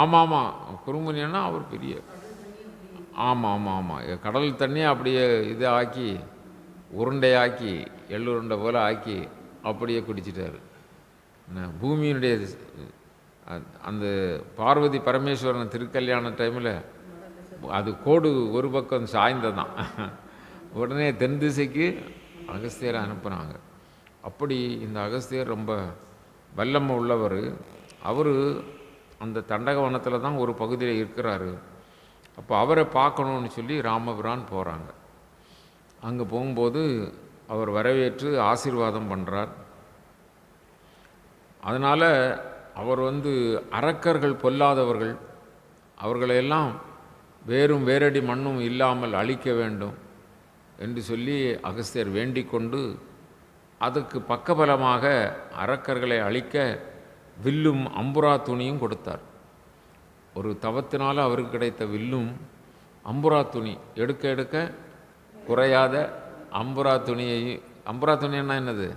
ஆமாம் ஆமாம் குருமுனின்னா அவர் பெரிய, ஆமாம் ஆமாம் ஆமாம் கடல் தண்ணியை அப்படியே இதை ஆக்கி உருண்டையாக்கி எள்ளுருண்டை போல் ஆக்கி அப்படியே குடிச்சிட்டார். பூமியினுடைய அந்த பார்வதி பரமேஸ்வரன் திருக்கல்யாண டைமில் அது கோடு ஒரு பக்கம் சாய்ந்ததான், உடனே தென் திசைக்கு அகஸ்தியரை அனுப்புனாங்க. அப்படி இந்த அகஸ்தியர் ரொம்ப வல்லமை உள்ளவர். அவர் அந்த தண்டகவனத்தில் தான் ஒரு பகுதியில் இருக்கிறாரு. அப்போ அவரை பார்க்கணுன்னு சொல்லி ராமபிரான் போகிறாங்க. அங்கே போகும்போது அவர் வரவேற்று ஆசீர்வாதம் பண்ணுறார். அதனால் அவர் அரக்கர்கள் பொல்லாதவர்கள், அவர்களையெல்லாம் வேறும் வேரடி மண்ணும் இல்லாமல் அழிக்க வேண்டும் என்று சொல்லி அகஸ்தியர் வேண்டிக் கொண்டு அதுக்கு பக்கபலமாக அரக்கர்களை அழிக்க வில்லும் அம்புரா துணியும் கொடுத்தார். ஒரு தவத்தினால் அவருக்கு கிடைத்த வில்லும் அம்புரா துணி, எடுக்க எடுக்க குறையாத அம்புரா துணியை. அம்புரா துணின்னா என்னது,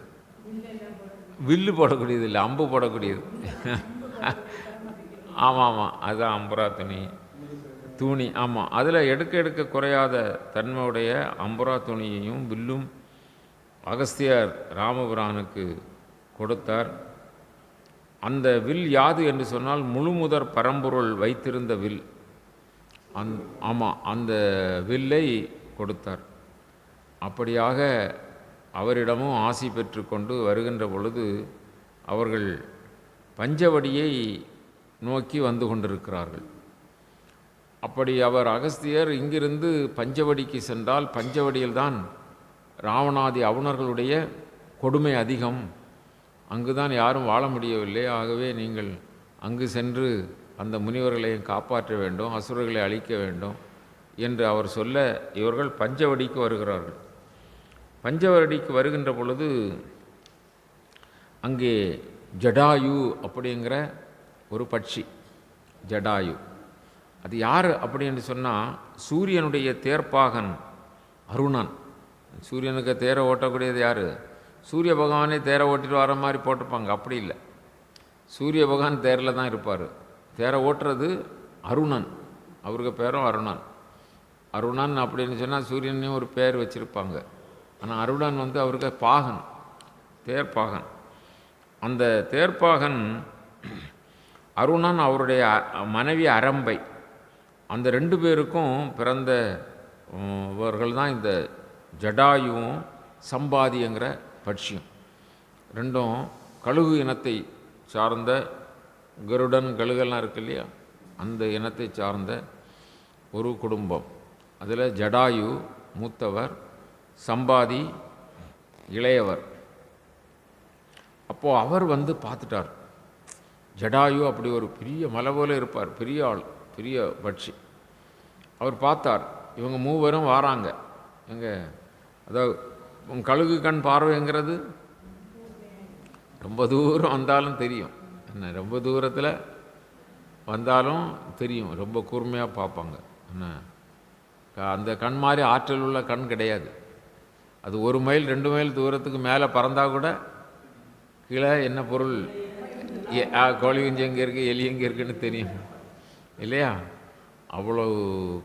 வில்லு போடக்கூடியது இல்லை, அம்பு போடக்கூடியது. ஆமாம் ஆமாம் அதுதான் அம்புரா துணி. ஆமாம், அதில் எடுக்க எடுக்க குறையாத தன்மையுடைய அம்புரா துணியையும் வில்லும் அகஸ்தியர் ராமபிரானுக்கு கொடுத்தார். அந்த வில் யாது என்று சொன்னால் முழுமுதற் பரம்பொருள் வைத்திருந்த வில். ஆமாம், அந்த வில்லை கொடுத்தார். அப்படியாக அவரிடமும் ஆசி பெற்று கொண்டு வருகின்ற பொழுது அவர்கள் பஞ்சவடியை நோக்கி வந்து கொண்டிருக்கிறார்கள். அப்படி அவர் அகஸ்தியர் இங்கிருந்து பஞ்சவடிக்கு சென்றால் பஞ்சவடியில்தான் ராவணாதி அவுணர்களுடைய கொடுமை அதிகம், அங்குதான் யாரும் வாழ முடியவில்லை. ஆகவே நீங்கள் அங்கு சென்று அந்த முனிவர்களையும் காப்பாற்ற வேண்டும், அசுரர்களை அழிக்க வேண்டும் என்று அவர் சொல்ல இவர்கள் பஞ்சவடிக்கு வருகிறார்கள். பஞ்சவடிக்கு வருகின்ற பொழுது அங்கே ஜடாயு அப்படிங்கிற ஒரு பட்சி. ஜடாயு அது யார் அப்படின்னு சொன்னால் சூரியனுடைய தேர்ப்பாகன் அருணன். சூரியனுக்கு தேரை ஓட்டக்கூடியது யார்? சூரிய பகவானே தேரை ஓட்டிட்டு வர மாதிரி போட்டிருப்பாங்க. அப்படி இல்லை, சூரிய பகவான் தேரில் தான் இருப்பார். தேரை ஓட்டுறது அருணன், அவருக்கு பேரும் அருணன். அருணன் அப்படின்னு சொன்னால் சூரியனையும் ஒரு பேர் வச்சுருப்பாங்க. ஆனால் அருணன் வந்து அவருக்கு பாகன், தேர்ப்பாகன். அந்த தேர்ப்பாகன் அருணன் அவருடைய மனைவி அரம்பை, அந்த 2 பேருக்கும் பிறந்தவர்கள் தான் இந்த ஜடாயுவும் சம்பாதிங்கிற பட்சியும். 2ம் கழுகு இனத்தை சார்ந்த, கருடன் கழுகெல்லாம் இருக்கு இல்லையா, அந்த இனத்தை சார்ந்த ஒரு குடும்பம். அதில் ஜடாயு மூத்தவர், சம்பாதி இளையவர். அப்போது அவர் வந்து பார்த்துட்டார். ஜடாயு அப்படி ஒரு பெரிய மலை போல இருப்பார், பெரிய ஆள், பெரிய பட்சி. அவர் பார்த்தார், இவங்க 3 பேரும் வாராங்க. எங்கே அதாவது கழுகு கண் பார்வைங்கிறது ரொம்ப தூரம் வந்தாலும் தெரியும், என்ன ரொம்ப தூரத்தில் வந்தாலும் தெரியும், ரொம்ப கூர்மையாக பார்ப்பாங்க. என்ன அந்த கண் மாதிரி ஆற்றல் உள்ள கண் கிடையாது. அது 1 மைல் 2 மைல் தூரத்துக்கு மேலே பறந்தால் கூட கீழே என்ன பொருள், கோழி குஞ்சு எங்கே இருக்குது, எலி எங்கே இருக்குன்னு தெரியும் இல்லையா? அவ்வளோ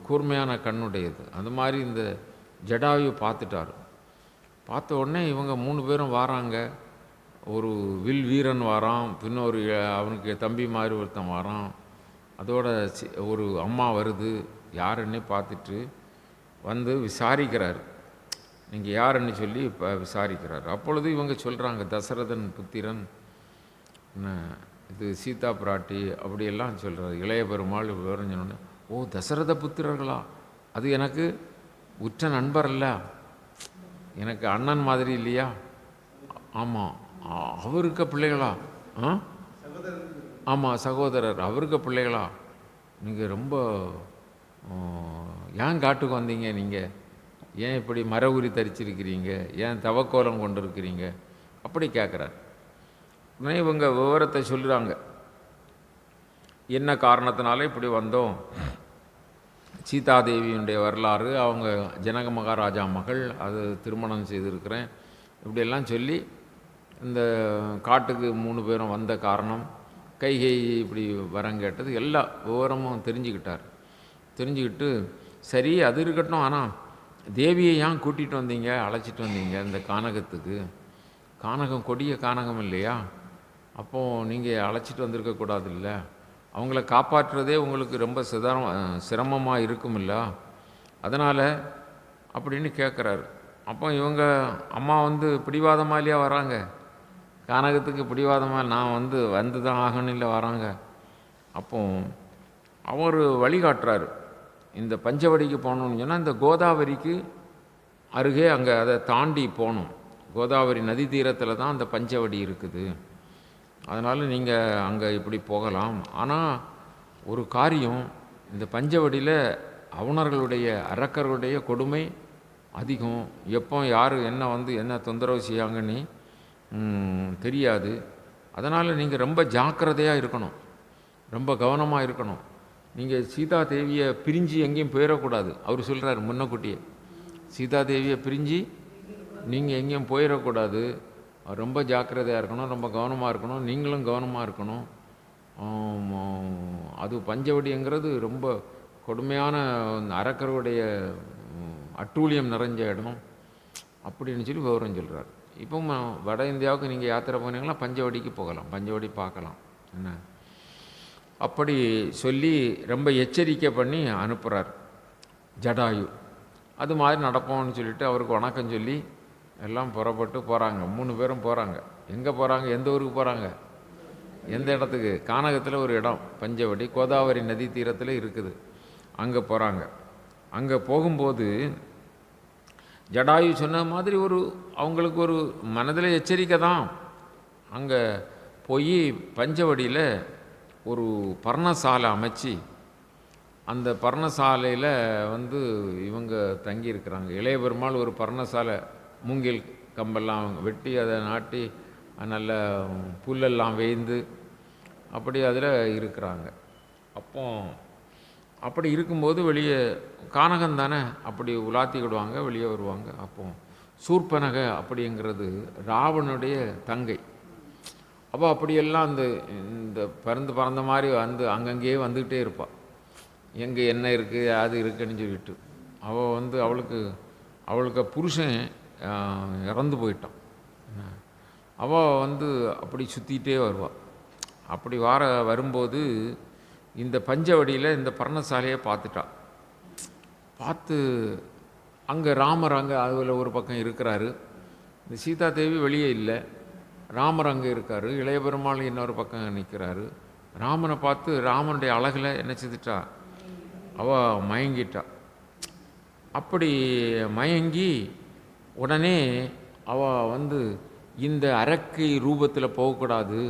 கூர்மையான கண்ணுடையது. அந்த மாதிரி இந்த ஜடாயு பார்த்துட்டார். பார்த்த உடனே இவங்க 3 பேரும் வாராங்க. ஒரு வில் வீரன் வாரான், பின்னொரு அவனுக்கு தம்பி மாதிரி ஒருத்தன் வாரான், அதோட ஒரு அம்மா வருது. யாருன்னே பார்த்துட்டு வந்து விசாரிக்கிறார், நீங்கள் யாருன்னு சொல்லி இப்போ விசாரிக்கிறார். அப்பொழுது இவங்க சொல்கிறாங்க, தசரதன் புத்திரன், இது சீதா பிராட்டி அப்படியெல்லாம் சொல்கிறார். இளைய பெருமாள் விவரம் சொன்னோன்னே, ஓ தசரத புத்திரர்களா, அது எனக்கு உற்ற நண்பர் அல்ல, எனக்கு அண்ணன் மாதிரி இல்லையா? ஆமாம், அவருக்கு பிள்ளைகளா? ஆமாம் சகோதரர், அவருக்கு பிள்ளைகளா? நீங்கள் ரொம்ப ஏன் காட்டுக்கு வந்தீங்க, நீங்கள் ஏன் இப்படி மர உரி தரிச்சிருக்கிறீங்க, ஏன் தவக்கோலம் கொண்டு இருக்கிறீங்க அப்படி கேட்குறார். உடனே இவங்க விவரத்தை சொல்கிறாங்க, என்ன காரணத்தினால இப்படி வந்தோம், சீதாதேவியுடைய வரலாறு, அவங்க ஜனக மகாராஜா மகள், அது திருமணம் செய்திருக்கிறேன், இப்படியெல்லாம் சொல்லி இந்த காட்டுக்கு 3 பேரும் வந்த காரணம், கைகை இப்படி வரம் கேட்டது, எல்லா விவரமும் தெரிஞ்சுக்கிட்டு சரி அது இருக்கட்டும், ஆனால் தேவியை ஏன் கூட்டிகிட்டு வந்தீங்க, அழைச்சிட்டு வந்தீங்க இந்த கானகத்துக்கு? கானகம் கொடிய கானகம் இல்லையா? அப்போது நீங்கள் அழைச்சிட்டு வந்திருக்கக்கூடாது இல்லை? அவங்கள காப்பாற்றுறதே உங்களுக்கு ரொம்ப சிரமமாக இருக்குமில்ல, அதனால் அப்படின்னு கேட்குறாரு. அப்போ இவங்க அம்மா வந்து பிடிவாதமாக இல்லையா வராங்க, கானகத்துக்கு பிடிவாதமாக நான் வந்து தான் ஆகணும் இல்லை வராங்க. அப்போ அவர் வழிகாட்டுறாரு, இந்த பஞ்சவடிக்கு போகணுன்னு சொன்னால் இந்த கோதாவரிக்கு அருகே அங்கே அதை தாண்டி போகணும். கோதாவரி நதி தீரத்தில் தான் அந்த பஞ்சவடி இருக்குது, அதனால் நீங்கள் அங்கே இப்படி போகலாம். ஆனால் ஒரு காரியம், இந்த பஞ்சவடியில் அவுணர்களுடைய அரக்கர்களுடைய கொடுமை அதிகம், எப்போ யார் என்ன தொந்தரவு செய்யாங்கன்னு தெரியாது. அதனால் நீங்கள் ரொம்ப ஜாக்கிரதையாக இருக்கணும், ரொம்ப கவனமாக இருக்கணும். நீங்கள் சீதா தேவியை பிரிஞ்சு எங்கேயும் போயிடக்கூடாது. அவர் சொல்கிறார் முன்னக்கூட்டியே, சீதா தேவியை பிரிஞ்சு நீங்கள் எங்கேயும் போயிடக்கூடாது, ரொம்ப ஜாக்கிரதையாக இருக்கணும், ரொம்ப கவனமாக இருக்கணும், நீங்களும் கவனமாக இருக்கணும். அது பஞ்சவடிங்கிறது ரொம்ப கொடுமையான அரக்கருடைய அட்டூழியம் நிறைஞ்ச இடம் அப்படின்னு சொல்லி விவரம் சொல்கிறார். இப்போ வட இந்தியாவுக்கு நீங்கள் யாத்திரை போனீங்கன்னா பஞ்சவடிக்கு போகலாம், பஞ்சவடி பார்க்கலாம் என்ன. அப்படி சொல்லி ரொம்ப எச்சரிக்கை பண்ணி அனுப்புகிறார் ஜடாயு. அது மாதிரி நடப்போம்னு சொல்லிட்டு அவருக்கு வணக்கம் சொல்லி எல்லாம் புறப்பட்டு போகிறாங்க. 3 பேரும் போகிறாங்க. எங்கே போகிறாங்க, எந்த ஊருக்கு போகிறாங்க, எந்த இடத்துக்கு? கானகத்தில் ஒரு இடம் பஞ்சவடி, கோதாவரி நதி தீரத்தில் இருக்குது, அங்கே போகிறாங்க. அங்கே போகும்போது ஜடாயு சொன்ன மாதிரி அவங்களுக்கு ஒரு மனதில் எச்சரிக்கை தான். அங்கே போய் பஞ்சவடியில் ஒரு பர்ணசாலை அமைச்சு அந்த பர்ணசாலையில் இவங்க தங்கியிருக்கிறாங்க. இளைய பெருமாள் ஒரு பர்ணசாலை மூங்கில் கம்பெல்லாம் வெட்டி அதை நாட்டி நல்ல புல்லெல்லாம் வேய்ந்து அப்படி அதில் இருக்கிறாங்க. அப்போ அப்படி இருக்கும்போது வெளியே கானகம் தானே, அப்படி உலாத்திக்கிடுவாங்க, வெளியே வருவாங்க. அப்போ சூர்பனக அப்படிங்கிறது ராவனுடைய தங்கை. அப்போ அப்படியெல்லாம் இந்த பறந்த மாதிரி அங்கங்கேயே வந்துக்கிட்டே இருப்பாள். எங்கே என்ன இருக்குது அது இருக்குன்னு சொல்லிட்டு அவள் அவளுக்கு புருஷன் இறந்து போயிட்டான். அவள் அப்படி சுற்றிக்கிட்டே வருவாள். அப்படி வரும்போது இந்த பஞ்சவடியில் இந்த பர்ணசாலையை பார்த்து அங்கே ராமர் அதில் ஒரு பக்கம் இருக்கிறாரு. இந்த சீதா தேவி வெளியே இல்லை, ராமர் அங்கே இருக்கார். இளைய பெருமாள் இன்னொரு பக்கம் நிற்கிறாரு. ராமனை பார்த்து ராமனுடைய அழகில் என்ன செய்துட்டா, அவள் மயங்கிட்டா. அப்படி மயங்கி உடனே அவள் இந்த அரக்கை ரூபத்தில் போகக்கூடாது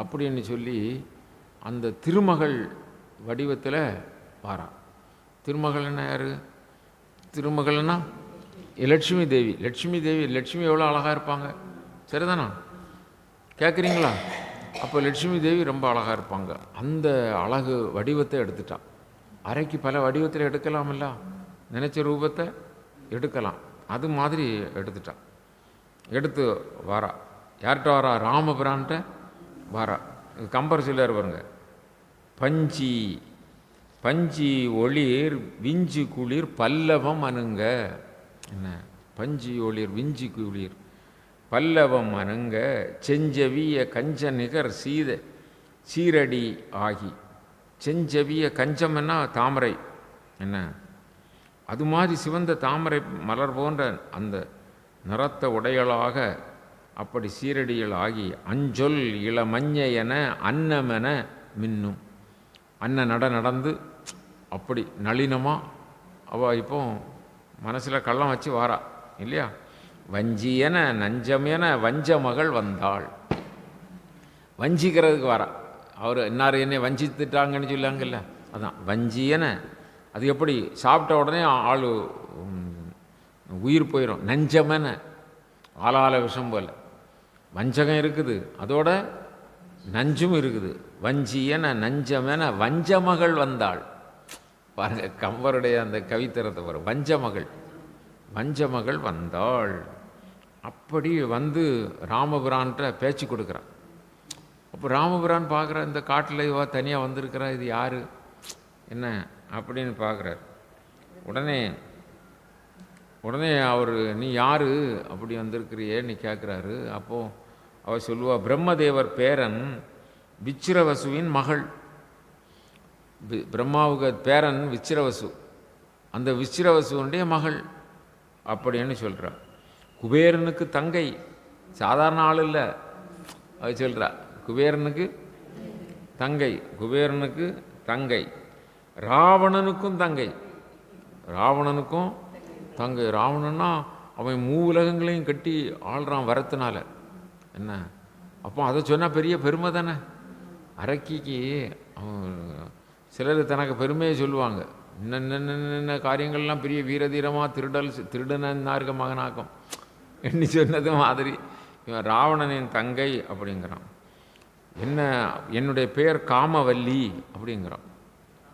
அப்படின்னு சொல்லி அந்த திருமகள் வடிவத்தில் வாரா. திருமகள்னா யார்? திருமகள்னா லட்சுமி தேவி. லட்சுமி எவ்வளோ அழகாக இருப்பாங்க, சரிதானா? கேட்குறீங்களா? அப்போ லட்சுமி தேவி ரொம்ப அழகாக இருப்பாங்க. அந்த அழகு வடிவத்தை எடுத்துட்டான். அரைக்கு பல வடிவத்தில் எடுக்கலாமில்ல, நினச்ச ரூபத்தை எடுக்கலாம். அது மாதிரி எடுத்துட்டான். எடுத்து வாரா. யார்கிட்ட வாரா? ராமபிரான்ட்ட வாரா. கம்பர் சொல்லுவார் பாருங்க, பஞ்சி ஒளிர் விஞ்சு குளிர் பல்லவம் அணுங்க. என்ன? பஞ்சி ஒளிர் விஞ்சு குளிர் பல்லவம் அணுங்க செஞ்சவிய கஞ்ச நிகர் சீரடி ஆகி. செஞ்சவிய கஞ்சம்னா தாமரை, என்ன அது மாதிரி சிவந்த தாமரை மலர் போன்ற அந்த நிறத்த உடையலாக அப்படி சீரடிகள் ஆகி அஞ்சொல் இளமஞ்சையென அன்னமென மின்னும். நடந்து அப்படி நளினமாக அவள் இப்போ மனசில் கள்ளம் வச்சு வாரா இல்லையா? வஞ்சியன நஞ்சமென வஞ்ச மகள் வந்தாள். வஞ்சிக்கிறதுக்கு வாரா. அவர் இன்னார் என்னை வஞ்சித்துட்டாங்கன்னு சொல்லாங்கல்ல, அதான் வஞ்சியன. அது எப்படி? சாப்பிட்ட உடனே ஆள் உயிர் போயிடும். நஞ்சமென ஆளால விஷம் போல் வஞ்சகம் இருக்குது, அதோட நஞ்சும் இருக்குது. வஞ்சியன நஞ்சமென வஞ்சமகள் வந்தாள். பாருங்க கம்பருடைய அந்த கவித்தரத்தை பாருங்க. வஞ்சமகள் வந்தாள். அப்படி ராமபிரான்ட்ட பேச்சு கொடுக்குறான். அப்போ ராமபிரான் பார்க்குற, இந்த காட்டில் இவா தனியாக வந்திருக்கிறா, இது யார் என்ன அப்படின்னு பார்க்குறார். உடனே அவர் நீ யார் அப்படி வந்திருக்கிறியே நீ கேட்குறாரு. அப்போது அவர் சொல்லுவா, பிரம்மதேவர் பேரன் விச்சிரவசுவின் மகள். பிரம்மாவுக்கு பேரன் விச்சிரவசு, அந்த விச்சிரவசுவனுடைய மகள் அப்படின்னு சொல்கிறார். குபேரனுக்கு தங்கை, சாதாரண ஆள் இல்லை, அது சொல்கிறா. குபேரனுக்கு தங்கை, ராவணனுக்கும் தங்கை. ராவணன்னா அவன் உலகங்களையும் கட்டி ஆள்றான் வரத்தினால, என்ன? அப்போ அதை சொன்னால் பெரிய பெருமை தானே. அரக்கிக்கு சிலர் தனக்கு பெருமையை சொல்லுவாங்க. இன்ன காரியங்கள்லாம் பெரிய வீரதீரமாக திருடனாருக்க மகனாக்கும் என்ன சொன்னது மாதிரி இவன் ராவணனின் தங்கை அப்படிங்கிறான். என்னுடைய பேர் காமவல்லி அப்படிங்கிறான்.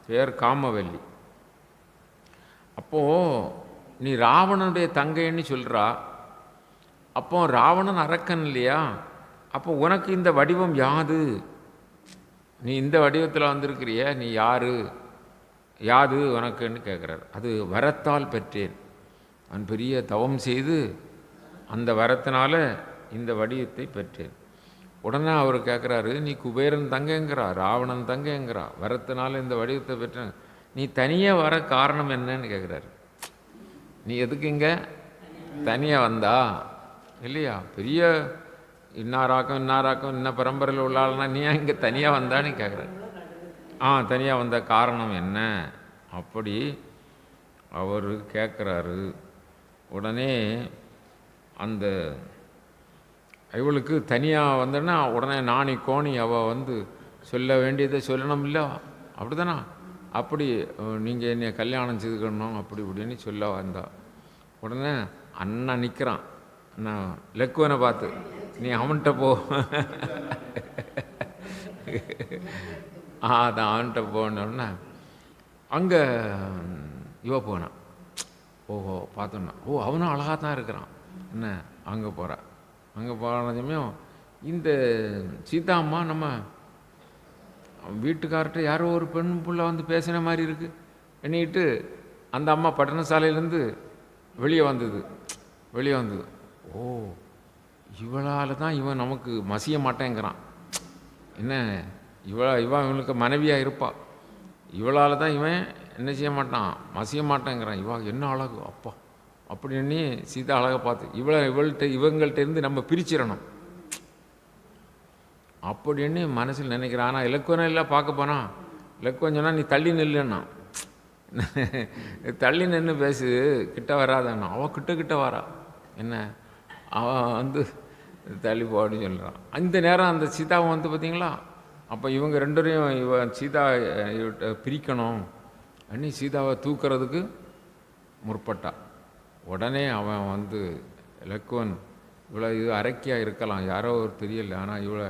பேர் காமவல்லி. அப்போது நீ ராவணனுடைய தங்கைன்னு சொல்கிறா. அப்போ ராவணன் அரக்கன் இல்லையா? அப்போ உனக்கு இந்த வடிவம் யாது? நீ இந்த வடிவத்தில் வந்திருக்கிறிய, நீ யாது உனக்குன்னு கேட்குறார். அது வரத்தால் பெற்றேன். நான் பெரிய தவம் செய்து அந்த வரத்தினால இந்த வடிவத்தை பெற்றேன். உடனே அவர் கேட்குறாரு, நீ குபேரன் தங்கைங்கிறா, ராவணன் தங்கைங்கிறா, வரத்தினால இந்த வடிவத்தை பெற்றேன், நீ தனியாக வர காரணம் என்னன்னு கேட்குறாரு. நீ எதுக்கு இங்கே தனியாக வந்தா இல்லையா? பெரிய இன்னாராக்கம் இன்ன பரம்பரையில் உள்ள ஆள்னா நீ இங்கே தனியாக வந்தான்னு கேட்குற. தனியாக வந்த காரணம் என்ன அப்படி அவர் கேட்குறாரு. உடனே அந்த இவளுக்கு தனியாக வந்தேன்னா உடனே நாணி கோணி அவள் சொல்ல வேண்டியதை சொல்லணும் இல்லை, அப்படி தானே? அப்படி நீங்கள் என்னை கல்யாணம் செய்துக்கணும் அப்படி இப்படின்னு சொல்ல வந்தா. உடனே அண்ணன் நிற்கிறான், நான் லக்குவனை பார்த்து, நீ அவன்கிட்ட போ. அதான் அவன்கிட்ட போனோடனே அங்கே இவ போனான். ஓஹோ பார்த்தோன்னா, ஓ அவனும் அழகாக தான் இருக்கிறான். என்ன அங்கே போகிறான். அங்கே போன சமயம் இந்த சீதா அம்மா நம்ம வீட்டுக்கார்ட்ட யாரோ ஒரு பெண் புள்ள வந்து பேசின மாதிரி இருக்குது எண்ணிக்கிட்டு அந்த அம்மா பட்டணசாலையிலேருந்து வெளியே வந்தது. ஓ இவளால் தான் இவன் நமக்கு மசிய மாட்டேங்கிறான். என்ன இவன் இவனுக்கு மனைவியாக இருப்பாள். இவளால் தான் இவன் என்ன செய்ய மாட்டான், மசிய மாட்டேங்கிறான். என்ன அழகு அப்பா அப்படின்னு சீதா அழகை பார்த்து இவங்கள்ட்ட இருந்து நம்ம பிரிச்சிடணும் அப்படின்னு மனசில் நினைக்கிறான். ஆனால் இலக்குவனம் இல்லை பார்க்க போனால் இலக்குவன் சொன்னால் நீ தள்ளி நில்லுன்னா, தள்ளி நின்று பேசு, கிட்ட வராதண்ணா. அவள் கிட்ட வரா. என்ன அவன் வந்து தள்ளி போன்னு சொல்கிறான். அந்த நேரம் அந்த சீதாவை வந்து பார்த்தீங்களா, அப்போ இவங்க ரெண்டரையும் இவன் சீதா பிரிக்கணும் அன்னி சீதாவை தூக்கிறதுக்கு முற்பட்டா. உடனே அவன் வந்து இலக்குவன் இவ்வளோ இது அரக்கியாக இருக்கலாம், யாரோ ஒரு தெரியல, ஆனால் இவ்வளோ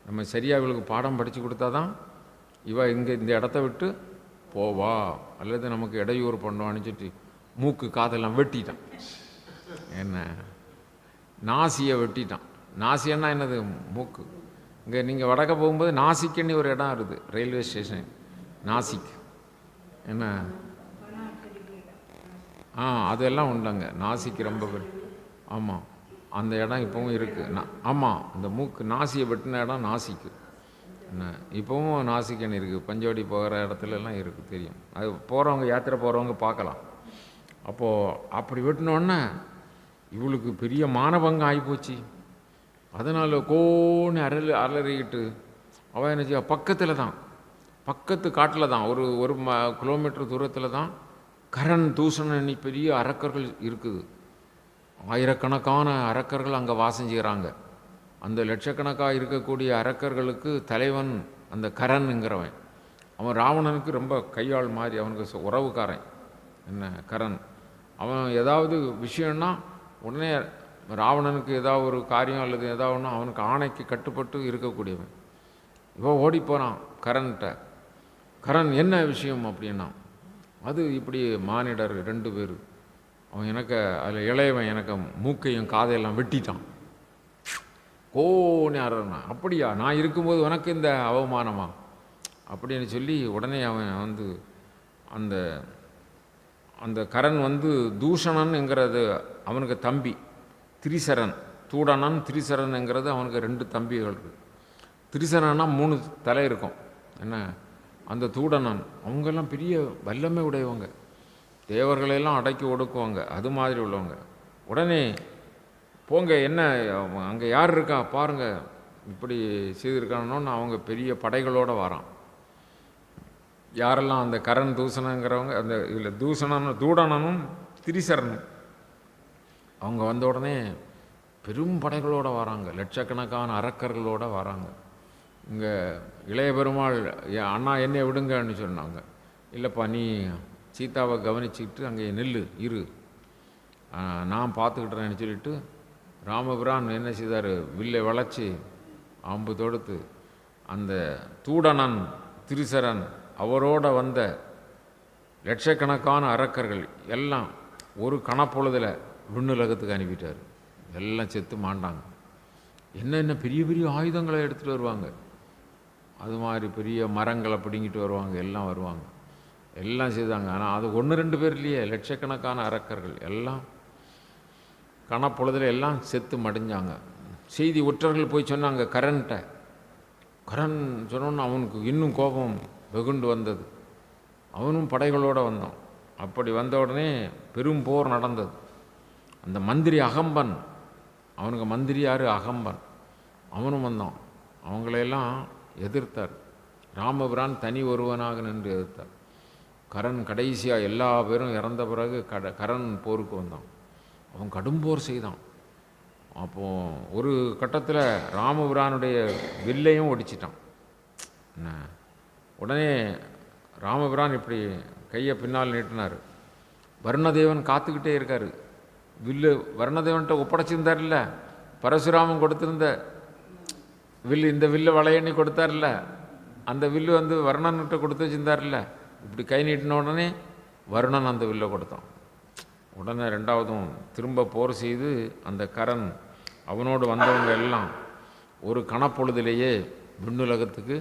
நம்ம சரியாக இவளுக்கு பாடம் படித்து கொடுத்தா தான் இவள் இங்கே இந்த இடத்த விட்டு போவா, அல்லது நமக்கு இடையூறு பண்ணுவான்னு சொல்லிட்டு மூக்கு காதெல்லாம் வெட்டிட்டான். என்ன நாசியை வெட்டிட்டான். நாசியன்னா என்னது, மூக்கு. இங்கே நீங்கள் வடக்க போகும்போது நாசிக்குன்னு ஒரு இடம் இருக்குது, ரயில்வே ஸ்டேஷன் நாசிக். என்ன அதெல்லாம் உண்டாங்க நாசிக்கு ரொம்ப ஆமாம், அந்த இடம் இப்போவும் இருக்குது. ஆமாம், அந்த மூக்கு நாசியை வெட்டின இடம் நாசிக்கு. என்ன இப்போவும் நாசிக்குன்னு இருக்குது, பஞ்சவடி போகிற இடத்துலலாம் இருக்குது, தெரியும். அது போகிறவங்க யாத்திரை போகிறவங்க பார்க்கலாம். அப்போது அப்படி வெட்டினோடனே இவளுக்கு பெரிய மானபங்கம் ஆகிப்போச்சு. அதனால் கோன்னு அலறிக்கிட்டு அவள் என்ன செய்ய, பக்கத்து காட்டில் தான் ஒரு கிலோமீட்டர் தூரத்தில் தான் கரண் தூஷணி பெரிய அரக்கர்கள் இருக்குது. ஆயிரக்கணக்கான அரக்கர்கள் அங்கே வாசம் செய்கிறாங்க. அந்த லட்சக்கணக்காக இருக்கக்கூடிய அரக்கர்களுக்கு தலைவன் அந்த கரன்ங்கிறவன். அவன் ராவணனுக்கு ரொம்ப கையாள் மாதிரி, அவனுக்கு உறவுக்காரன். என்ன கரண், அவன் ஏதாவது விஷயம்னா உடனே ராவணனுக்கு ஏதாவது ஒரு காரியம் அல்லது ஏதாவதுன்னா அவனுக்கு ஆணைக்கு கட்டுப்பட்டு இருக்கக்கூடியவன். இவன் ஓடிப்போனான் கரன்கிட்ட. கரண் என்ன விஷயம் அப்படின்னா, அது இப்படி மானிடர் 2 பேர், அவன் எனக்கு அதில் இளையவன் எனக்கு மூக்கையும் காதையெல்லாம் வெட்டிட்டான். கோன்னு யாருன்னா, அப்படியா நான் இருக்கும்போது உனக்கு இந்த அவமானமா அப்படின்னு சொல்லி உடனே அவன் வந்து அந்த அந்த கரண் வந்து தூஷணன்ங்கிறது அவனுக்கு தம்பி, திரிசரன், தூடனன் திரிசரனுங்கிறது அவனுக்கு 2 தம்பிகள் இருக்குது. திரிசரன்னா 3 தலை இருக்கும். என்ன அந்த தூடனன் அவங்கெல்லாம் பெரிய வல்லமை உடையவங்க, தேவர்களையெல்லாம் அடக்கி ஒடுக்குவாங்க, அது மாதிரி உள்ளவங்க. உடனே போங்க, என்ன அங்கே யார் இருக்கா பாருங்கள், இப்படி செய்திருக்கானோன்னு அவங்க பெரிய படைகளோடு வரான். யாரெல்லாம் அந்த கரண் தூஷணங்கிறவங்க, அந்த இதில் தூடனனும் திரிசரனும் அவங்க வந்த உடனே பெரும் படைகளோடு வராங்க, லட்சக்கணக்கான அரக்கர்களோடு வராங்க. இங்கே இளைய பெருமாள் அண்ணா என்னை விடுங்கன்னு சொன்னாங்க. இல்லைப்பா நீ சீதாவை கவனிச்சுக்கிட்டு அங்கே இரு, நான் பார்த்துக்கிட்டேன்னு சொல்லிட்டு ராமபிரான் என்ன செய்தார், வில்லை வளைச்சி அம்பு தொடுத்து அந்த தூடனன் திரிசரன் அவரோட வந்த லட்சக்கணக்கான அரக்கர்கள் எல்லாம் ஒரு கணப்பொழுதில் விண்ணுலகத்துக்கு அனுப்பிட்டார். எல்லாம் செத்து மாண்டாங்க. என்ன பெரிய பெரிய ஆயுதங்களை எடுத்துகிட்டு வருவாங்க, அது மாதிரி பெரிய மரங்களை பிடுங்கிட்டு வருவாங்க, எல்லாம் வருவாங்க, எல்லாம் செய்தாங்க. ஆனால் அது 1-2 பேர் இல்லையே, லட்சக்கணக்கான அரக்கர்கள் எல்லாம் கணப்பொழுதில் எல்லாம் செத்து மடிஞ்சாங்க. செய்தி ஒற்றர்கள் போய் சொன்னாங்க கரண்கிட்ட. கரண் சொன்னோன்னு அவனுக்கு இன்னும் கோபம் வெகுண்டு வந்தது. அவனும் படைகளோடு வந்தான். அப்படி வந்த உடனே பெரும் போர் நடந்தது. அந்த மந்திரி அகம்பன், அவனுக்கு மந்திரி யார், அகம்பன், அவனும் வந்தான். அவங்களையெல்லாம் எதிர்த்தார். ராமபிரான் தனி ஒருவனாக நின்று எதிர்த்தார். கரண் கடைசியாக எல்லா பேரும் இறந்த பிறகு கரண் போருக்கு வந்தான். அவன் கடும் போர் செய்தான். அப்போது ஒரு கட்டத்தில் ராமபிரானுடைய வில்லையும் ஒடிச்சிட்டான். என்ன உடனே ராமபிரான் இப்படி கையை பின்னால் நீட்டினார். வருணதேவன் காத்துக்கிட்டே இருக்கார். வில்லு வருணதேவன்கிட்ட ஒப்படைச்சிருந்தார்ல, பரசுராமன் கொடுத்திருந்த வில்லு, இந்த வில்லை வளையண்ணி கொடுத்தார்ல, அந்த வில்லு வந்து வருணன்கிட்ட கொடுத்து வச்சிருந்தார்ல. இப்படி கை நீட்டின உடனே வருணன் அந்த வில்லை கொடுத்தான். உடனே ரெண்டாவதும் திரும்ப போர் செய்து அந்த கரன் அவனோடு வந்தவங்க எல்லாம் ஒரு கணப்பொழுதிலேயே விண்ணுலகத்துக்கு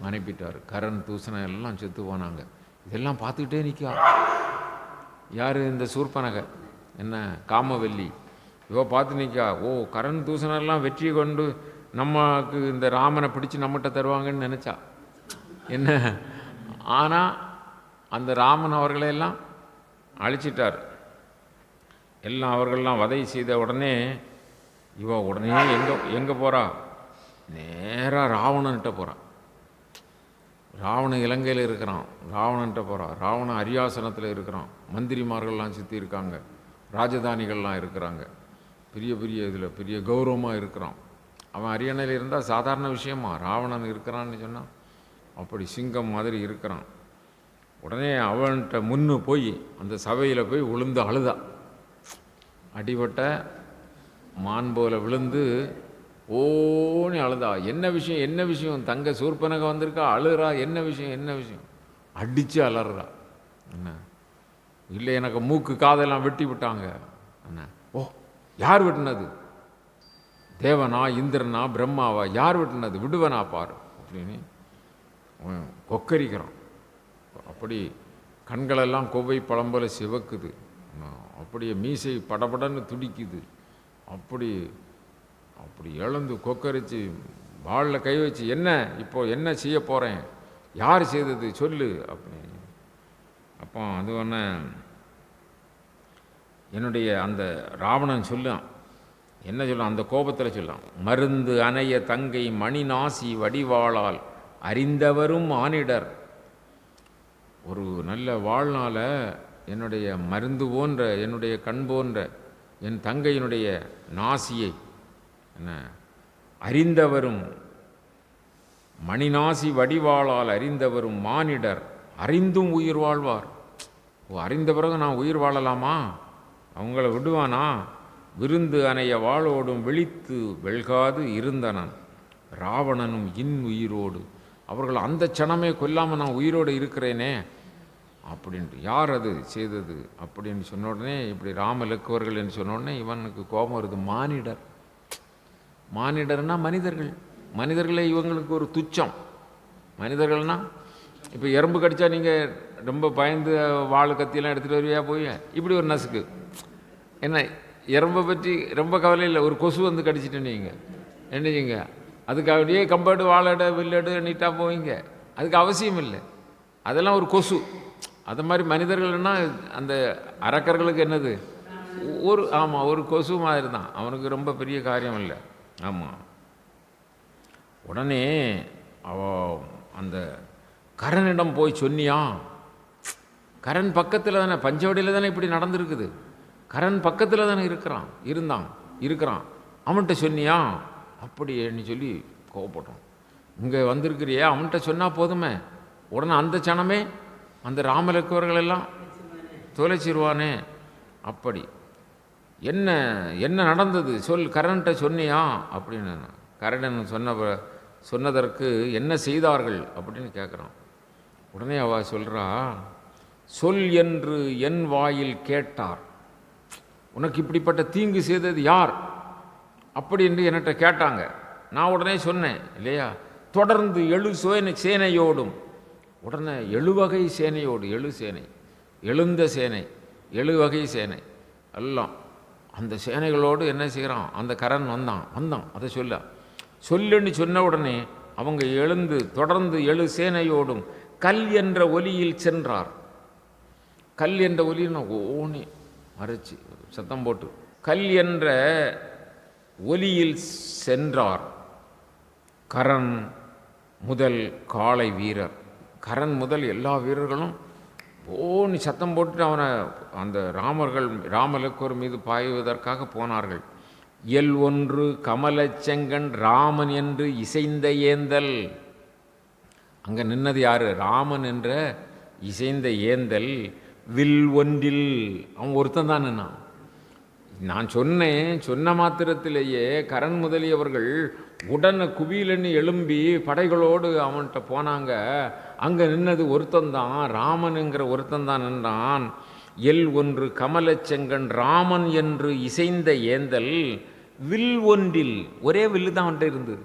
அனுப்பிட்டார். கரண் தூசணம் எல்லாம் செத்து போனாங்க. இதெல்லாம் பார்த்துக்கிட்டே நிற்கா யார்? இந்த சூர்பனகை, என்ன காமவல்லி, இவ பார்த்து நிற்கா. ஓ, கரண் தூசணெல்லாம் வெற்றி கொண்டு நமக்கு இந்த ராமனை பிடிச்சி நம்மகிட்ட தருவாங்கன்னு நினச்சா என்ன. ஆனால் அந்த ராமன் அவர்களையெல்லாம் அழிச்சிட்டார். எல்லாம் அவர்கள்லாம் வதை செய்த உடனே இவ உடனே எங்கே போகிறா? நேராக ராவணன்கிட்ட போகிறான். ராவணன் இலங்கையில் இருக்கிறான், ராவணன்கிட்ட போகிறான். ராவணன் அரியாசனத்தில் இருக்கிறான், மந்திரிமார்கள்லாம் சுற்றி இருக்காங்க, ராஜதானிகள்லாம் இருக்கிறாங்க, பெரிய பெரிய இதில் பெரிய கௌரவமாக இருக்கிறான். அவன் அரியணையில் இருந்தால் சாதாரண விஷயமா? ராவணன் இருக்கிறான்னு சொன்னால் அப்படி சிங்கம் மாதிரி இருக்கிறான். உடனே அவன்கிட்ட முன்னு போய் அந்த சபையில் போய் விழுந்து அழுதா. அடிபட்ட மான் போல விழுந்து ஓன்னு அழுதா. என்ன விஷயம், என்ன விஷயம்? தங்க சூர்பனகை வந்திருக்கா, அழுறா, என்ன விஷயம், என்ன விஷயம்? அடித்து அலறா. என்ன இல்லை, எனக்கு மூக்கு காதெல்லாம் வெட்டி விட்டாங்க. என்ன? ஓ, யார் வெட்டினது? தேவனா, இந்திரனா, பிரம்மாவா? யார் வெட்டினது? விடுவனா பாரு அப்படின்னு கொக்கரிக்கிறான். அப்படி கண்களெல்லாம் கொவ்வை பழம் போல சிவக்குது. அப்படியே மீசை படபடன்னு துடிக்குது. அப்படி அப்படி எழுந்து கொக்கரிச்சு வாளில் கை வச்சு, என்ன இப்போ என்ன செய்ய போகிறேன், யார் செய்தது சொல்லு அப்படின்னு. அப்போ அது ஒன்று என்னுடைய அந்த ராவணன் சொல்லான். என்ன சொல்ல? அந்த கோபத்தில் சொல்லாம், மருந்து அணைய தங்கை மணிநாசி வடிவாளால் அறிந்தவரும் மானிடர். ஒரு நல்ல வாழ்நாள என்னுடைய மருந்து போன்ற, என்னுடைய கண் போன்ற என் தங்கையினுடைய நாசியை என்ன அறிந்தவரும், மணிநாசி வடிவாளால் அறிந்தவரும் மானிடர் அறிந்தும் உயிர் வாழ்வார். ஓ, அறிந்த பிறகு நான் உயிர் வாழலாமா? அவங்கள விடுவானா? விருந்து அணைய வாளோடும் விழித்து வெல்காது இருந்தனன் ராவணனும் உயிரோடு. அவர்கள் அந்த சனமே கொல்லாமல் நான் உயிரோடு இருக்கிறேனே அப்படின்ட்டு. யார் அது செய்தது அப்படின்னு சொன்ன உடனே, இப்படி ராமலக்குவர்கள் என்று சொன்ன உடனே இவனுக்கு கோபம் வருது. மானிடர், மானிடர்னா மனிதர்கள். மனிதர்களே இவங்களுக்கு ஒரு துச்சம். மனிதர்கள்னால் இப்போ எறும்பு கடித்தா நீங்கள் ரொம்ப பயந்து வாள் கத்தியெல்லாம் எடுத்துகிட்டு வருவியா? போய் இப்படி ஒரு நசுக்கு. என்ன, எறும்பை பற்றி ரொம்ப கவலை இல்லை. ஒரு கொசு வந்து கடிச்சிட்டேன்னு நீங்கள் என்ன செய்யுங்க? அதுக்கு அப்படியே கம்பேடு, வாழை, வில்லடு நீட்டாக போவீங்க. அதுக்கு அவசியம் இல்லை. அதெல்லாம் ஒரு கொசு. அது மாதிரி மனிதர்கள்னா அந்த அரக்கர்களுக்கு என்னது? ஒரு ஆமாம், ஒரு கொசு மாதிரி தான். அவனுக்கு ரொம்ப பெரிய காரியம் இல்லை. ஆமாம். உடனே அந்த கரனிடம் போய் சொன்னியா? கரண் பக்கத்தில் தானே, பஞ்சவடியில் தானே இப்படி நடந்திருக்குது. கரண் பக்கத்தில் தானே இருக்கிறான். அவன்கிட்ட சொன்னியா? அப்படியேன்னு சொல்லி கோவப்படுறான். இங்கே வந்திருக்கிறியே, அவன்கிட்ட சொன்னால் போதுமே, உடனே அந்த சனமே அந்த ராமலக்குவர்கள் எல்லாம் தொலைச்சிருவானே. அப்படி என்ன என்ன நடந்தது சொல், கரண்கிட்ட சொன்னியா அப்படின்னு. கரணன் சொன்னதற்கு என்ன செய்தார்கள் அப்படின்னு கேட்குறான். உடனே அவ சொல்கிறா, சொல் என்று என் வாயில் கேட்டார். உனக்கு இப்படிப்பட்ட தீங்கு செய்தது யார் அப்படி என்று என்கிட்ட கேட்டாங்க. நான் உடனே சொன்னேன் இல்லையா? தொடர்ந்து சேனையோடும், உடனே 7 வகை சேனையோடு, 7 சேனை, எழுந்த சேனை, 7 வகை சேனை எல்லாம், அந்த சேனைகளோடு என்ன செய்கிறான்? அந்த கரண் வந்தான். அதை சொல்லுன்னு சொன்ன உடனே அவங்க எழுந்து தொடர்ந்து 7 சேனையோடும் கல் என்ற ஒலியில் சென்றார். கல் என்ற ஒலின்னு ஓனி மறைச்சி சத்தம் போட்டு கல் என்ற ஒலியில் சென்றார். கரண் முதல் காளை வீரர், கரண் முதல் எல்லா வீரர்களும் ஓனி சத்தம் போட்டு அவனை அந்த ராமலக்குவர் மீது பாய்வதற்காக போனார்கள். எல் ஒன்று கமலச்செங்கன் ராமன் என்று இசைந்த ஏந்தல். அங்கே நின்னது யார்? ராமன் என்ற இசைந்த ஏந்தல் வில் ஒன்றில் அவன் ஒருத்தன் தான் நின்னான். நான் சொன்ன மாத்திரத்திலேயே கரண் முதலியவர்கள் உடனே குவியிலன்னு எழும்பி படைகளோடு அவன்கிட்ட போனாங்க. அங்கே நின்னது ஒருத்தந்தான், ராமனுங்கிற ஒருத்தந்தான் நின்றான். எல் ஒன்று கமலச்செங்கன் ராமன் என்று இசைந்த ஏந்தல் வில் ஒன்றில், ஒரே வில்லு தான் அவன்கிட்ட இருந்தது.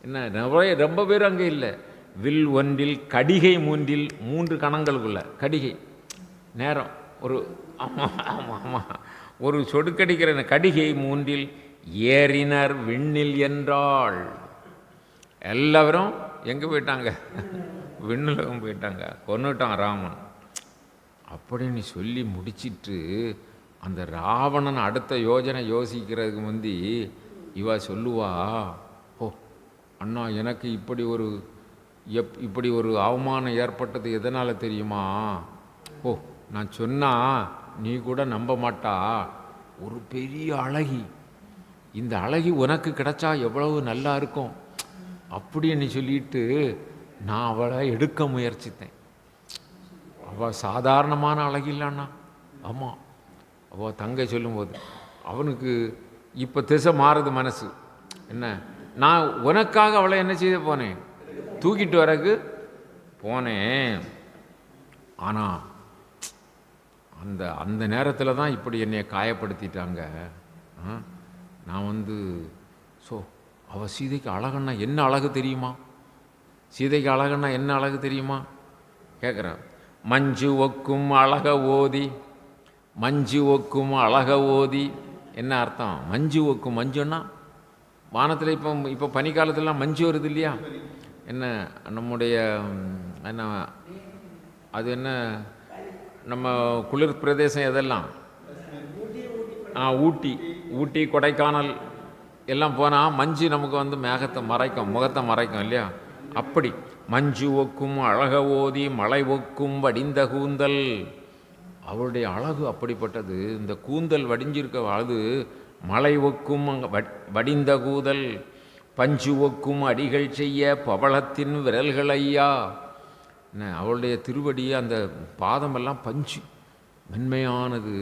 என்ன ரொம்ப பேர் அங்கே இல்லை. வில் ஒன்றில் கடிகை மூன்றில், 3 கணங்களுக்குள்ள கடிகை நேரம் ஒரு ஆமாம் ஆமாம் ஆமாம் ஒரு சொடுக்கடிக்கிற கடிகை மூன்றில் ஏறினர் விண்ணில் என்றாள். எல்லாரும் எங்கே போயிட்டாங்க? விண்ணுலகம் போயிட்டாங்க. கொன்னுட்டான் ராமன் அப்படின்னு சொல்லி முடிச்சிட்டு அந்த ராவணன் அடுத்த யோஜனை யோசிக்கிறதுக்கு முந்தி இவ சொல்லுவா, ஓ அண்ணா எனக்கு இப்படி ஒரு அவமானம் ஏற்பட்டது எதனால் தெரியுமா? ஓ நான் சொன்னால் நீ கூட நம்ப மாட்டா. ஒரு பெரிய அழகி, இந்த அழகி உனக்கு கிடைச்சா எவ்வளவு நல்லா இருக்கும் அப்படின்னு சொல்லிட்டு நான் அவளை எடுக்க முயற்சித்தேன். அவள் சாதாரணமான அழகி இல்லைண்ணா. ஆமாம், அவள் தங்கை சொல்லும்போது அவனுக்கு இப்போ திசை மாறுது மனசு. என்ன, நான் உனக்காக அவளை என்ன செய்ய போனேன்? தூக்கிட்டு வரக்கு போனேன். ஆனால் அந்த நேரத்தில் தான் இப்படி என்னை காயப்படுத்திட்டாங்க. நான் அவள் சீதைக்கு அழகுன்னா என்ன அழகு தெரியுமா? சீதைக்கு அழகுன்னா என்ன அழகு தெரியுமா கேட்குறேன். மஞ்சு ஒக்கும் அழக ஓதி, மஞ்சு ஒக்கும் அழக ஓதி என்ன அர்த்தம்? மஞ்சு ஒக்கும், மஞ்சுன்னா வானத்தில் இப்போ பனிக்காலத்துலலாம் மஞ்சு வருது இல்லையா? என்ன நம்முடைய என்ன அது என்ன நம்ம குளிர் பிரதேசம் எதெல்லாம்? ஊட்டி கொடைக்கானல் எல்லாம் போனால் மஞ்சு நமக்கு மேகத்தை மறைக்கும், முகத்தை மறைக்கும் இல்லையா? அப்படி மஞ்சு ஒக்கும் அழக ஓதி மலை ஒக்கும் வடிந்த கூந்தல். அவளுடைய அழகு அப்படிப்பட்டது. இந்த கூந்தல் வடிஞ்சிருக்க அது மலை ஒக்கும் வடிந்த கூதல். பஞ்சு ஒக்கும் அடிகள் செய்ய பவளத்தின் விரல்கள் ஐயா. என்ன, அவளுடைய திருவடி அந்த பாதமெல்லாம் பஞ்சு மென்மையானது.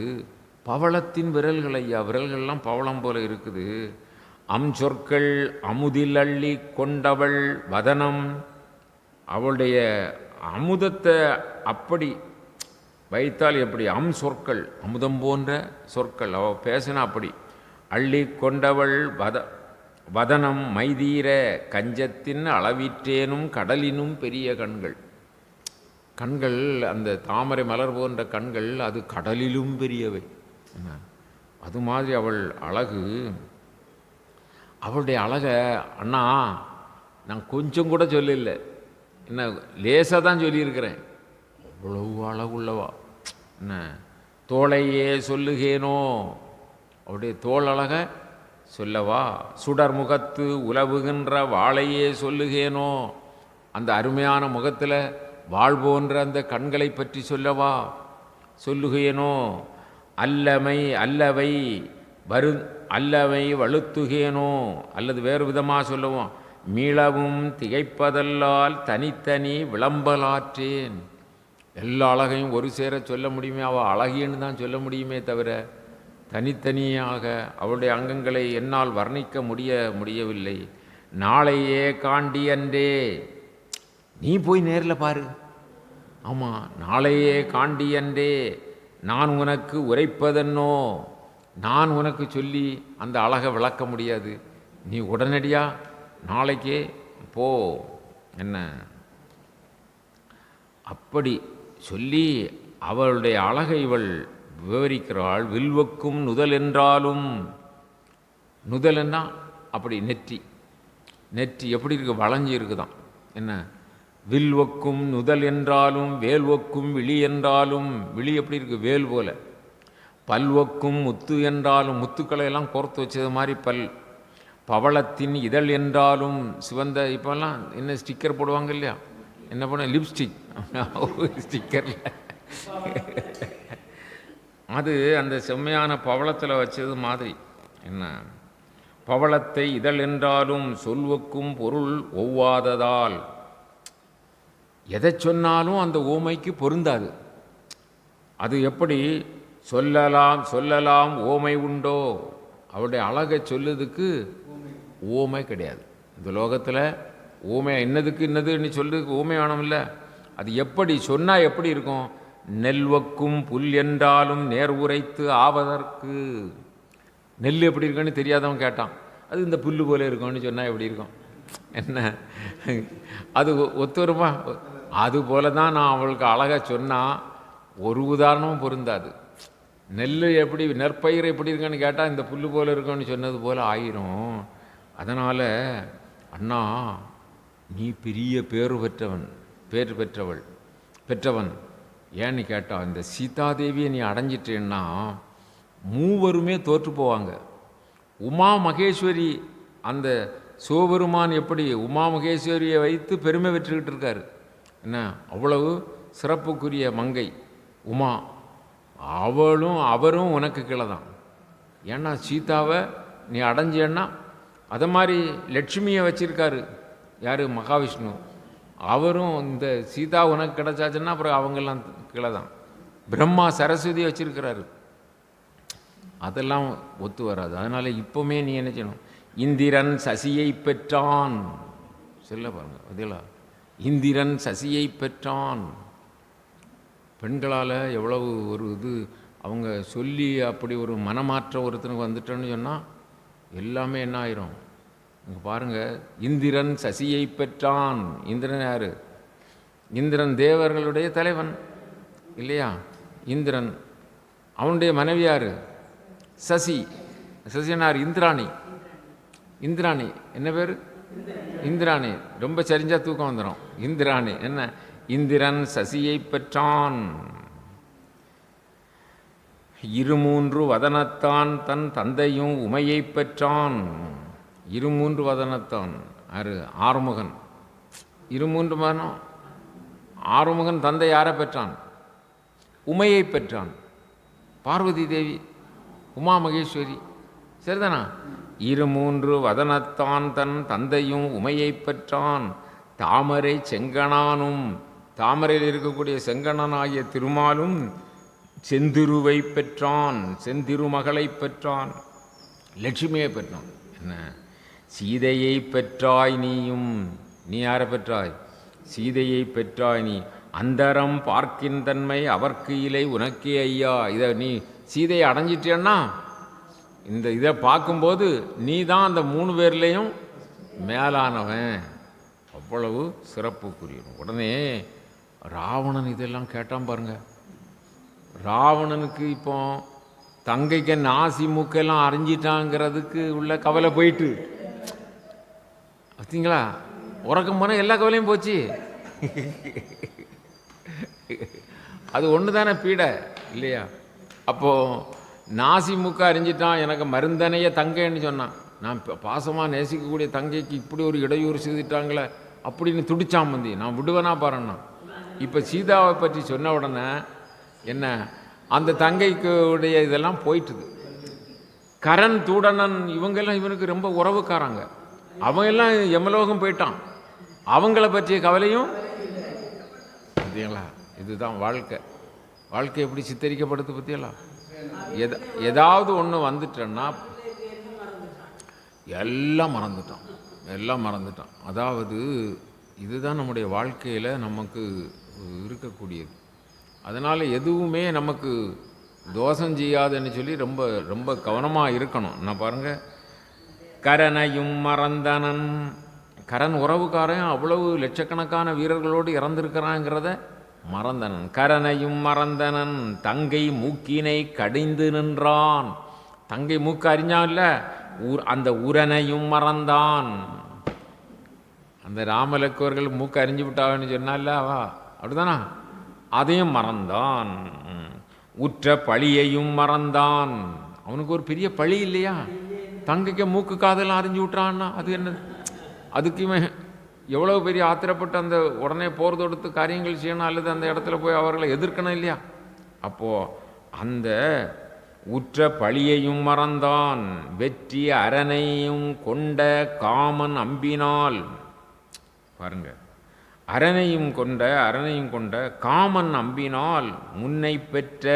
பவளத்தின் விரல்கள் ஐயா, விரல்கள்லாம் பவளம் போல இருக்குது. சொற்கள் அமுதில் அள்ளி கொண்டவள் வதனம். அவளுடைய அமுதத்தை அப்படி வைத்தால் எப்படி? சொற்கள் அமுதம் போன்ற சொற்கள் அவள் பேசினா அப்படி. அள்ளி கொண்டவள் வதனம் மைதீர கஞ்சத்தின் அளவிற்றேனும் கடலினும் பெரிய கண்கள். கண்கள் அந்த தாமரை மலர் போன்ற கண்கள், அது கடலிலும் பெரியவை. அது மாதிரி அவள் அழகு. அவளுடைய அழகை அண்ணா நான் கொஞ்சம் கூட சொல்லல, என்ன லேசாக தான் சொல்லியிருக்கிறேன். அவ்வளவு அழகுள்ளவா. என்ன தோளையே சொல்லுகேனோ, அவருடைய தோல் அழகை சொல்லவா? சுடர் முகத்து உலவுகின்ற வாழையே சொல்லுகேனோ, அந்த அருமையான முகத்தில் வாழ் போன்ற அந்த கண்களை பற்றி சொல்லவா சொல்லுகேனோ? அல்லவை வலுத்துகேனோ, அல்லது வேறு விதமாக சொல்லுவோம், மீளவும் திகைப்பதல்லால் தனித்தனி விளம்பலாற்றேன். எல்லா அழகையும் ஒரு சேர சொல்ல முடியுமே, அவள் அழகின்னு தான் சொல்ல முடியுமே தவிர தனித்தனியாக அவளுடைய அங்கங்களை என்னால் வர்ணிக்க முடியவில்லை. நாளையே காண்டி அன்றே, நீ போய் நேரில் பாரு. ஆமாம், நாளையே காண்டி அன்றே நான் உனக்கு உரைப்பதென்னோ. நான் உனக்கு சொல்லி அந்த அழகை விளக்க முடியாது. நீ உடனடியாக நாளைக்கே போ. என்ன அப்படி சொல்லி அவளுடைய அழகை இவள் விவரிக்கிறாள். வில்வக்கும் நுதல் என்றாலும், நுதல்னா அப்படி நெற்றி எப்படி இருக்கு? வளைஞ்சி இருக்குதான். என்ன வில்வக்கும் நுதல் என்றாலும், வேல்வக்கும் விழி என்றாலும், விழி எப்படி இருக்கு? வேல் போல. பல்வக்கும் முத்து என்றாலும், முத்துக்களை எல்லாம் கோர்த்து வச்சது மாதிரி பல். பவளத்தின் இதழ் என்றாலும், சிவந்த இப்போல்லாம் என்ன ஸ்டிக்கர் போடுவாங்க இல்லையா? என்ன பண்ண? லிப்ஸ்டிக் ஸ்டிக்கரில் அது அந்த செம்மையான பவளத்தில் வச்சது மாதிரி. என்ன பவளத்தை இதழ் என்றாலும் சொல்வக்கும் பொருள் ஒவ்வாததால். எதை சொன்னாலும் அந்த ஓமைக்கு பொருந்தாது. அது எப்படி சொல்லலாம் சொல்லலாம் ஓமை உண்டோ, அவருடைய அழகை சொல்லுறதுக்கு ஓமை கிடையாது. இந்த லோகத்தில் ஓமை இன்னதுக்கு இன்னதுன்னு சொல்லுறதுக்கு ஓமை வேணும்ல. அது எப்படி சொன்னால் எப்படி இருக்கும்? நெல்வக்கும் புல் என்றாலும் நேர் உரைத்து ஆவதற்கு. நெல் எப்படி இருக்குன்னு தெரியாதவன் கேட்டான், அது இந்த புல் போல இருக்கும்னு சொன்னால் எப்படி இருக்கும்? என்ன அது ஒத்து வருமா? அது போல தான் நான் அவளுக்கு அழகாக சொன்னால் ஒரு உதாரணமும் பொருந்தாது. நெல் எப்படி நெற்பயிர் எப்படி இருக்குன்னு கேட்டால் இந்த புல் போல் இருக்குன்னு சொன்னது போல் ஆயிரும். அதனால் அண்ணா, நீ பெரிய பேர் பெற்றவன் ஏன்னு கேட்டால், இந்த சீதாதேவியை நீ அடைஞ்சிட்டேன்னா மூவருமே தோற்று போவாங்க. உமா மகேஸ்வரி, அந்த சிவபெருமான் எப்படி உமா மகேஸ்வரியை வைத்து பெருமை பெற்றுக்கிட்டு இருக்காரு. என்ன அவ்வளவு சிறப்புக்குரிய மங்கை உமா. அவரும் உனக்கு கீழே தான். ஏன்னா சீதாவை நீ அடைஞ்சேன்னா, அதை மாதிரி லட்சுமியை வச்சிருக்காரு யார்? மகாவிஷ்ணு. அவரும் இந்த சீதா உனக்கு கிடச்சாச்சுன்னா அப்புறம் அவங்கெல்லாம் கீழே தான். பிரம்மா சரஸ்வதியை வச்சிருக்கிறாரு. அதெல்லாம் ஒத்து வராது. அதனால் இப்போவுமே நீ என்ன செய்யணும்? இந்திரன் சசியை பெற்றான் சொல்ல பாருங்க. அதேலா இந்திரன் சசியை பெற்றான். பெண்களால் எவ்வளவு ஒரு இது அவங்க சொல்லி அப்படி ஒரு மனமாற்றம் ஒருத்தனுக்கு வந்துட்டோன்னு சொன்னால் எல்லாமே என்ன ஆயிரும்? இங்கே பாருங்கள், இந்திரன் சசியை பெற்றான். இந்திரன் யார்? இந்திரன் தேவர்களுடைய தலைவன் இல்லையா? இந்திரன். அவனுடைய மனைவி யார்? சசி. சசினார் இந்திராணி. இந்திராணி என்ன பேர்? இந்திராணி. ரொம்ப சரிஞ்சா தூக்கம் வந்துடும். இந்திராணி என்ன? இந்திரன் சசியை பெற்றான். 23 வதனத்தான் தன் தந்தையும் உமையை பெற்றான். 23 வதனத்தான் யாரு? ஆறுமுகன். 23 வதனம். ஆறுமுகன் தந்தை யாரை பெற்றான்? உமையை பெற்றான். பார்வதி தேவி, உமா மகேஸ்வரி. சரிதானா? 23 வதனத்தான் தன் தந்தையும் உமையை பெற்றான். தாமரை செங்கணானும், தாமரையில் இருக்கக்கூடிய செங்கணனாகிய திருமாலும் செந்திருவை பெற்றான். செந்திருமகளை பெற்றான். லட்சுமியை பெற்றான். என்ன? சீதையை பெற்றாய் நீயும். நீ யாரை பெற்றாய்? சீதையை பெற்றாய் நீ. அந்தரம் பார்க்கின்றன்மை அவர்க்கு இலை உனக்கே ஐயா. இதை நீ சீதையை அடைஞ்சிட்டேன்னா, இந்த இதை பார்க்கும்போது நீ தான் அந்த 3 பேர்லேயும் மேலானவன். அவ்வளவு சிறப்புக்குரிய. உடனே ராவணன் இதெல்லாம் கேட்டான் பாருங்க. ராவணனுக்கு இப்போ தங்கைக்கு நாசி மூக்கெல்லாம் அரைஞ்சிட்டாங்கிறதுக்கு உள்ள கவலை போயிட்டு, பார்த்தீங்களா? உறக்கம் போனால் எல்லா கவலையும் போச்சு. அது ஒன்று தானே பீடை இல்லையா? அப்போது நாசி மூக்க அறிஞ்சிட்டான், எனக்கு மருந்தனைய தங்கைன்னு சொன்னான். நான் பாசமாக நேசிக்கக்கூடிய தங்கைக்கு இப்படி ஒரு இடையூறு செய்துட்டாங்களே அப்படின்னு துடிச்சான். மந்தி நான் விடுவேனா பாருன்னா. இப்போ சீதாவை பற்றி சொன்ன உடனே என்ன, அந்த தங்கைக்கு உடைய இதெல்லாம் போயிட்டுது. கரண், தூடனன் இவங்கெல்லாம் இவனுக்கு ரொம்ப உறவுக்காராங்க. அவங்கெல்லாம் யமலோகம் போயிட்டான். அவங்கள பற்றிய கவலையும் பார்த்தீங்களா? இதுதான் வாழ்க்கை. வாழ்க்கை எப்படி சித்தரிக்கப்படுது பற்றியலா? ஏதாவது ஒன்று வந்துட்டேன்னா எல்லாம் மறந்துட்டான். அதாவது இதுதான் நம்முடைய வாழ்க்கையில் நமக்கு இருக்கக்கூடியது. அதனால் எதுவுமே நமக்கு தோஷம் செய்யாதுன்னு சொல்லி ரொம்ப ரொம்ப கவனமாக இருக்கணும். நான் பாருங்கள், கரனையும் மறந்தனன். கரண் உறவுக்காரன் அவ்வளவு லட்சக்கணக்கான வீரர்களோடு இறந்திருக்கிறாங்கிறத மறந்தனன். கரனையும் மறந்தனன் தங்கை மூக்கினை கடிந்து நின்றான். தங்கை மூக்கு அறிஞ்சான் இல்லை, அந்த உரனையும் மறந்தான். அந்த ராமலக்குவர்கள் மூக்கு அறிஞ்சு விட்டான்னு சொன்னால அவா, அப்படிதானா? அதையும் மறந்தான். உற்ற பழியையும் மறந்தான். அவனுக்கு ஒரு பெரிய பழி இல்லையா? தங்கைக்கு மூக்கு காதெல்லாம் அறிஞ்சு விட்டான்னா அது என்ன? அதுக்குமே எவ்வளோ பெரிய ஆத்திரப்பட்டு அந்த உடனே போர் தொடுத்து காரியங்கள் செய்யணும், அல்லது அந்த இடத்துல போய் அவர்களை எதிர்க்கணும் இல்லையா? அப்போது அந்த உற்ற பழியையும் மறந்தான். வெற்றி அரணையும் கொண்ட காமன் அம்பினால். பாருங்க, அரணையும் கொண்ட காமன் அம்பினால் முன்னை பெற்ற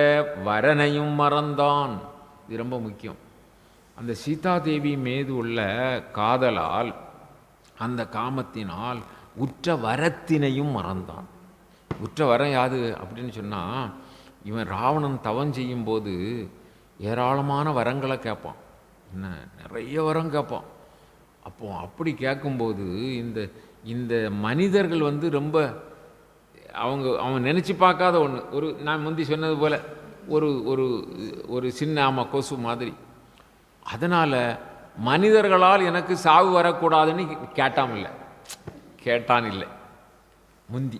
வரனையும் மறந்தான். இது ரொம்ப முக்கியம். அந்த சீதாதேவி மீது உள்ள காதலால், அந்த காமத்தினால் உற்ற வரத்தினையும் மறந்தான். உற்ற வரம் யாது அப்படின்னு சொன்னால், இவன் ராவணன் தவம் செய்யும்போது ஏராளமான வரங்களை கேட்பான். என்ன, நிறைய வரம் கேட்பான். அப்படி கேட்கும்போது இந்த மனிதர்கள் ரொம்ப அவன் நினச்சி பார்க்காத ஒன்று. நான் முந்தி சொன்னது போல் ஒரு சின்ன கொசு மாதிரி. அதனால் மனிதர்களால் எனக்கு சாவு வரக்கூடாதுன்னு கேட்டான் இல்லை முந்தி.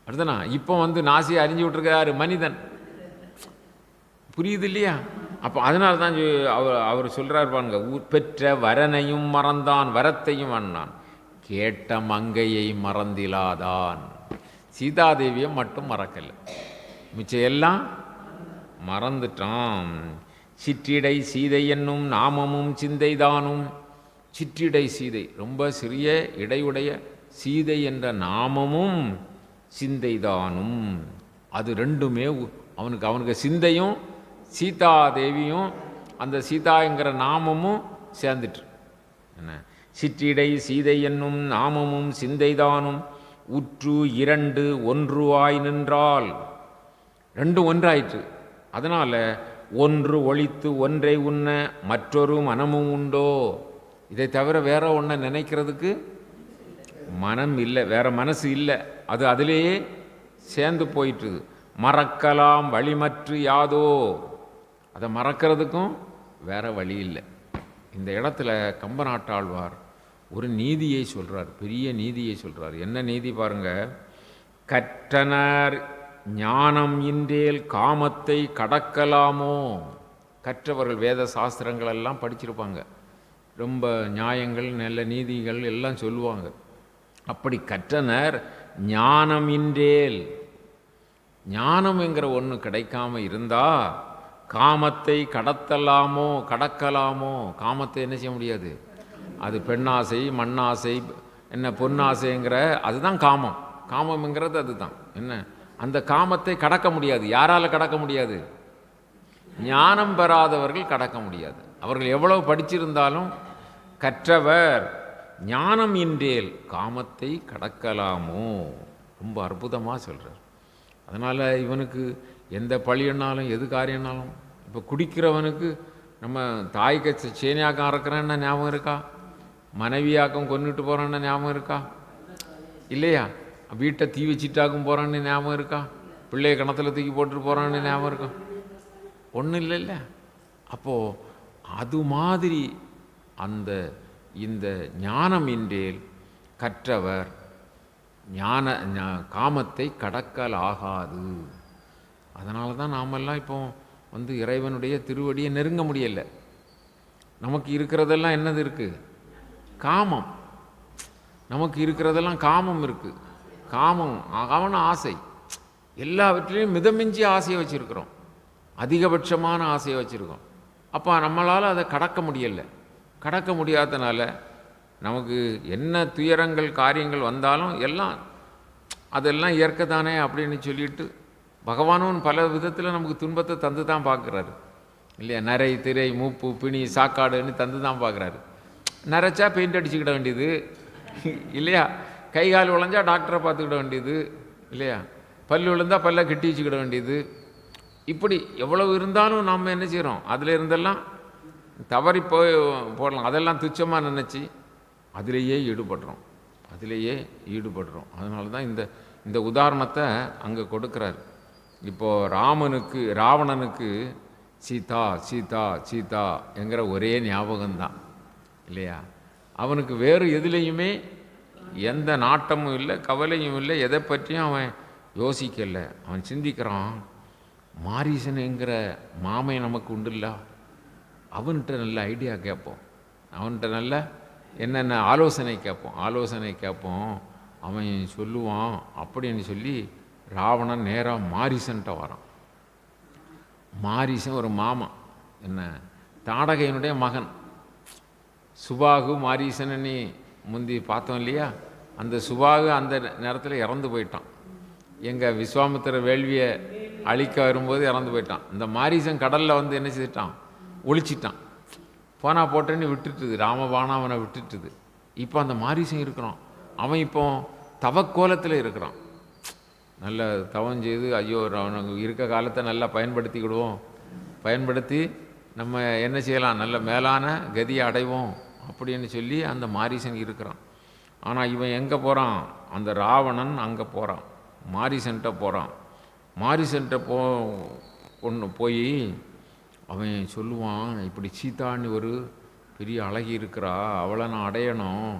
அடுத்தனா இப்போ நாசியை அறிஞ்சு விட்டுருக்காரு மனிதன். புரியுது இல்லையா? அப்போ அதனால தான் அவர் சொல்கிறார் பாருங்க, பெற்ற வரனையும் மறந்தான், வரத்தையும் அண்ணான், கேட்ட மங்கையை மறந்திலாதான். சீதாதேவியை மட்டும் மறக்கலை, மிச்சம் எல்லாம் மறந்துட்டான். சிற்றிடை சீதை என்னும் நாமமும் சிந்தைதானும். சிற்றிடை சீதை, ரொம்ப சிறிய இடையுடைய சீதை என்ற நாமமும் சிந்தைதானும். அது ரெண்டுமே அவனுக்கு சிந்தையும் சீதாதேவியும் அந்த சீதாங்கிற நாமமும் சேர்ந்துட்டு என்ன, சிற்றிடை சீதை என்னும் நாமமும் சிந்தைதானும் உற்று இரண்டு ஒன்றுவாய் நின்றால். ரெண்டும் ஒன்றாயிற்று. அதனால் ஒன்று ஒழித்து ஒன்றை உண்ண மற்றொரு மனமும் உண்டோ. இதை தவிர வேற ஒன்றை நினைக்கிறதுக்கு மனம் இல்லை, வேற மனசு இல்லை. அது அதிலேயே சேர்ந்து போயிட்டுது. மறக்கலாம் வழிமற்று யாதோ. அதை மறக்கிறதுக்கும் வேற வழி இல்லை. இந்த இடத்துல கம்பநாட்டாழ்வார் ஒரு நீதியை சொல்கிறார், பெரிய நீதியை சொல்கிறார். என்ன நீதி பாருங்க. கற்றனர் ஞானம் இன்றேல் காமத்தை கடக்கலாமோ. கற்றவர்கள் வேத சாஸ்திரங்கள் எல்லாம் படிச்சிருப்பாங்க, ரொம்ப நியாயங்கள் நல்ல நீதிகள் எல்லாம் சொல்லுவாங்க. அப்படி கற்றனர் ஞானம் இன்றேல், ஞானம் என்கிற ஒன்று கிடைக்காம இருந்தா காமத்தை கடக்கலாமோ. காமத்தை என்ன செய்ய முடியாது. அது பெண்ணாசை, மண்ணாசை, என்ன பொன்னாசைங்கிற அதுதான் காமம். காமம்ங்கிறது அதுதான். என்ன, அந்த காமத்தை கடக்க முடியாது. யாரால் கடக்க முடியாது? ஞானம் பெறாதவர்கள் கடக்க முடியாது. அவர்கள் எவ்வளவு படிச்சிருந்தாலும் கற்றவர் ஞானம் இன்றேல் காமத்தை கடக்கலாமோ. ரொம்ப அற்புதமாக சொல்கிறார். அதனால் இவனுக்கு எந்த பழியன்னாலும் எது காரியம்னாலும், இப்போ குடிக்கிறவனுக்கு நம்ம தாய்க்கு சேனியாக்கம் அறக்கிறேன்னா ஞாபகம் இருக்கா? மனைவியாக்கம் கொண்டுட்டு போகிறான்னு ஞாபகம் இருக்கா? இல்லையா? வீட்டை தீ வச்சிட்டாக்கும் போகிறான்னு ஞாபகம் இருக்கா? பிள்ளைய கிணத்துல தூக்கி போட்டுட்டு போகிறான்னு ஞாபகம் இருக்கா? ஒன்றும் இல்லைல்ல. அப்போது அது மாதிரி இந்த ஞானம் இன்றேல் கற்றவர் காமத்தை கடக்கல் ஆகாது. அதனால தான் நாமெல்லாம் இப்போ இறைவனுடைய திருவடியை நெருங்க முடியலை. நமக்கு இருக்கிறதெல்லாம் என்னது இருக்குது? காமம். நமக்கு இருக்கிறதெல்லாம் காமம் இருக்குது. காமம் ஆசை. எல்லாவற்றிலையும் மிதமிஞ்சி ஆசையை வச்சுருக்கிறோம், அதிகபட்சமான ஆசையை வச்சுருக்கோம். அப்போ நம்மளால் அதை கடக்க முடியலை. கடக்க முடியாதனால நமக்கு என்ன துயரங்கள் காரியங்கள் வந்தாலும் அதெல்லாம் இயற்கை தானே அப்படின்னு சொல்லிட்டு பகவானும் பல விதத்தில் நமக்கு துன்பத்தை தந்து தான் பார்க்குறாரு இல்லையா? நரை, திரை, மூப்பு, பிணி, சாக்காடுன்னு தந்து தான் பார்க்குறாரு. நரைச்சா பெயிண்ட் அடிச்சுக்கிட வேண்டியது இல்லையா? கை கால் விளைஞ்சா டாக்டரை பார்த்துக்கிட வேண்டியது இல்லையா? பல் விழுந்தால் பல்லை கட்டி வச்சுக்கிட வேண்டியது. இப்படி எவ்வளவு இருந்தாலும் நாம் என்ன செய்கிறோம்? அதில் இருந்தெல்லாம் தவறி போடலாம். அதெல்லாம் துச்சமாக நினச்சி அதிலேயே ஈடுபடுறோம். அதனால தான் இந்த உதாரணத்தை அங்கே கொடுக்குறாரு. இப்போது ராவணனுக்கு சீதா சீதா சீதா என்கிற ஒரே ஞாபகம்தான் இல்லையா? அவனுக்கு வேறு எதுலேயுமே எந்த நாட்டமும் இல்லை, கவலையும் இல்லை, எதை பற்றியும் அவன் யோசிக்கலை. அவன் சிந்திக்கிறான், மாரீசனுங்கிற மாமை நமக்கு உண்டுல்ல, அவன்கிட்ட நல்ல ஐடியா கேட்போம், அவன்கிட்ட நல்ல என்னென்ன ஆலோசனை கேட்போம், அவன் சொல்லுவான் அப்படின்னு சொல்லி ராவணன் நேராக மாரீசன்ட்ட வரான். மாரீசன் ஒரு மாமன், என்ன தாடகையினுடைய மகன். சுபாகு மாரீசன் முந்தி பார்த்தோம் இல்லையா? அந்த சுபாகு அந்த நேரத்தில் இறந்து போயிட்டான். எங்கள் விஸ்வாமித்திர வேள்வியை அழிக்க வரும்போது இறந்து போயிட்டான். இந்த மாரீசன் கடலில் வந்து என்ன செய்துட்டான், ஒழிச்சிட்டான். போனா போட்டேன்னு விட்டுட்டுது, ராமபானம் அவனை விட்டுட்டுது. இப்போ அந்த மாரீசன் இருக்கிறான், அவன் இப்போ தவக்கோலத்தில் இருக்கிறான். நல்ல தவம் செய்து ஐயோ அவனுக்கு இருக்க காலத்தை நல்லா பயன்படுத்திக்கிடுவோம், பயன்படுத்தி நம்ம என்ன செய்யலாம், நல்ல மேலான கதியை அடைவோம் அப்படின்னு சொல்லி அந்த மாரீசன் இருக்கிறான். ஆனால் இவன் எங்கே போகிறான், அந்த ராவணன் அங்கே போகிறான், மாரீசன்ட்ட போகிறான். மாரீசன்ட்ட ஒன்று போய் அவன் சொல்லுவான், இப்படி சீதான்னு ஒரு பெரிய அழகி இருக்கிறா, அவளை நான் அடையணும்.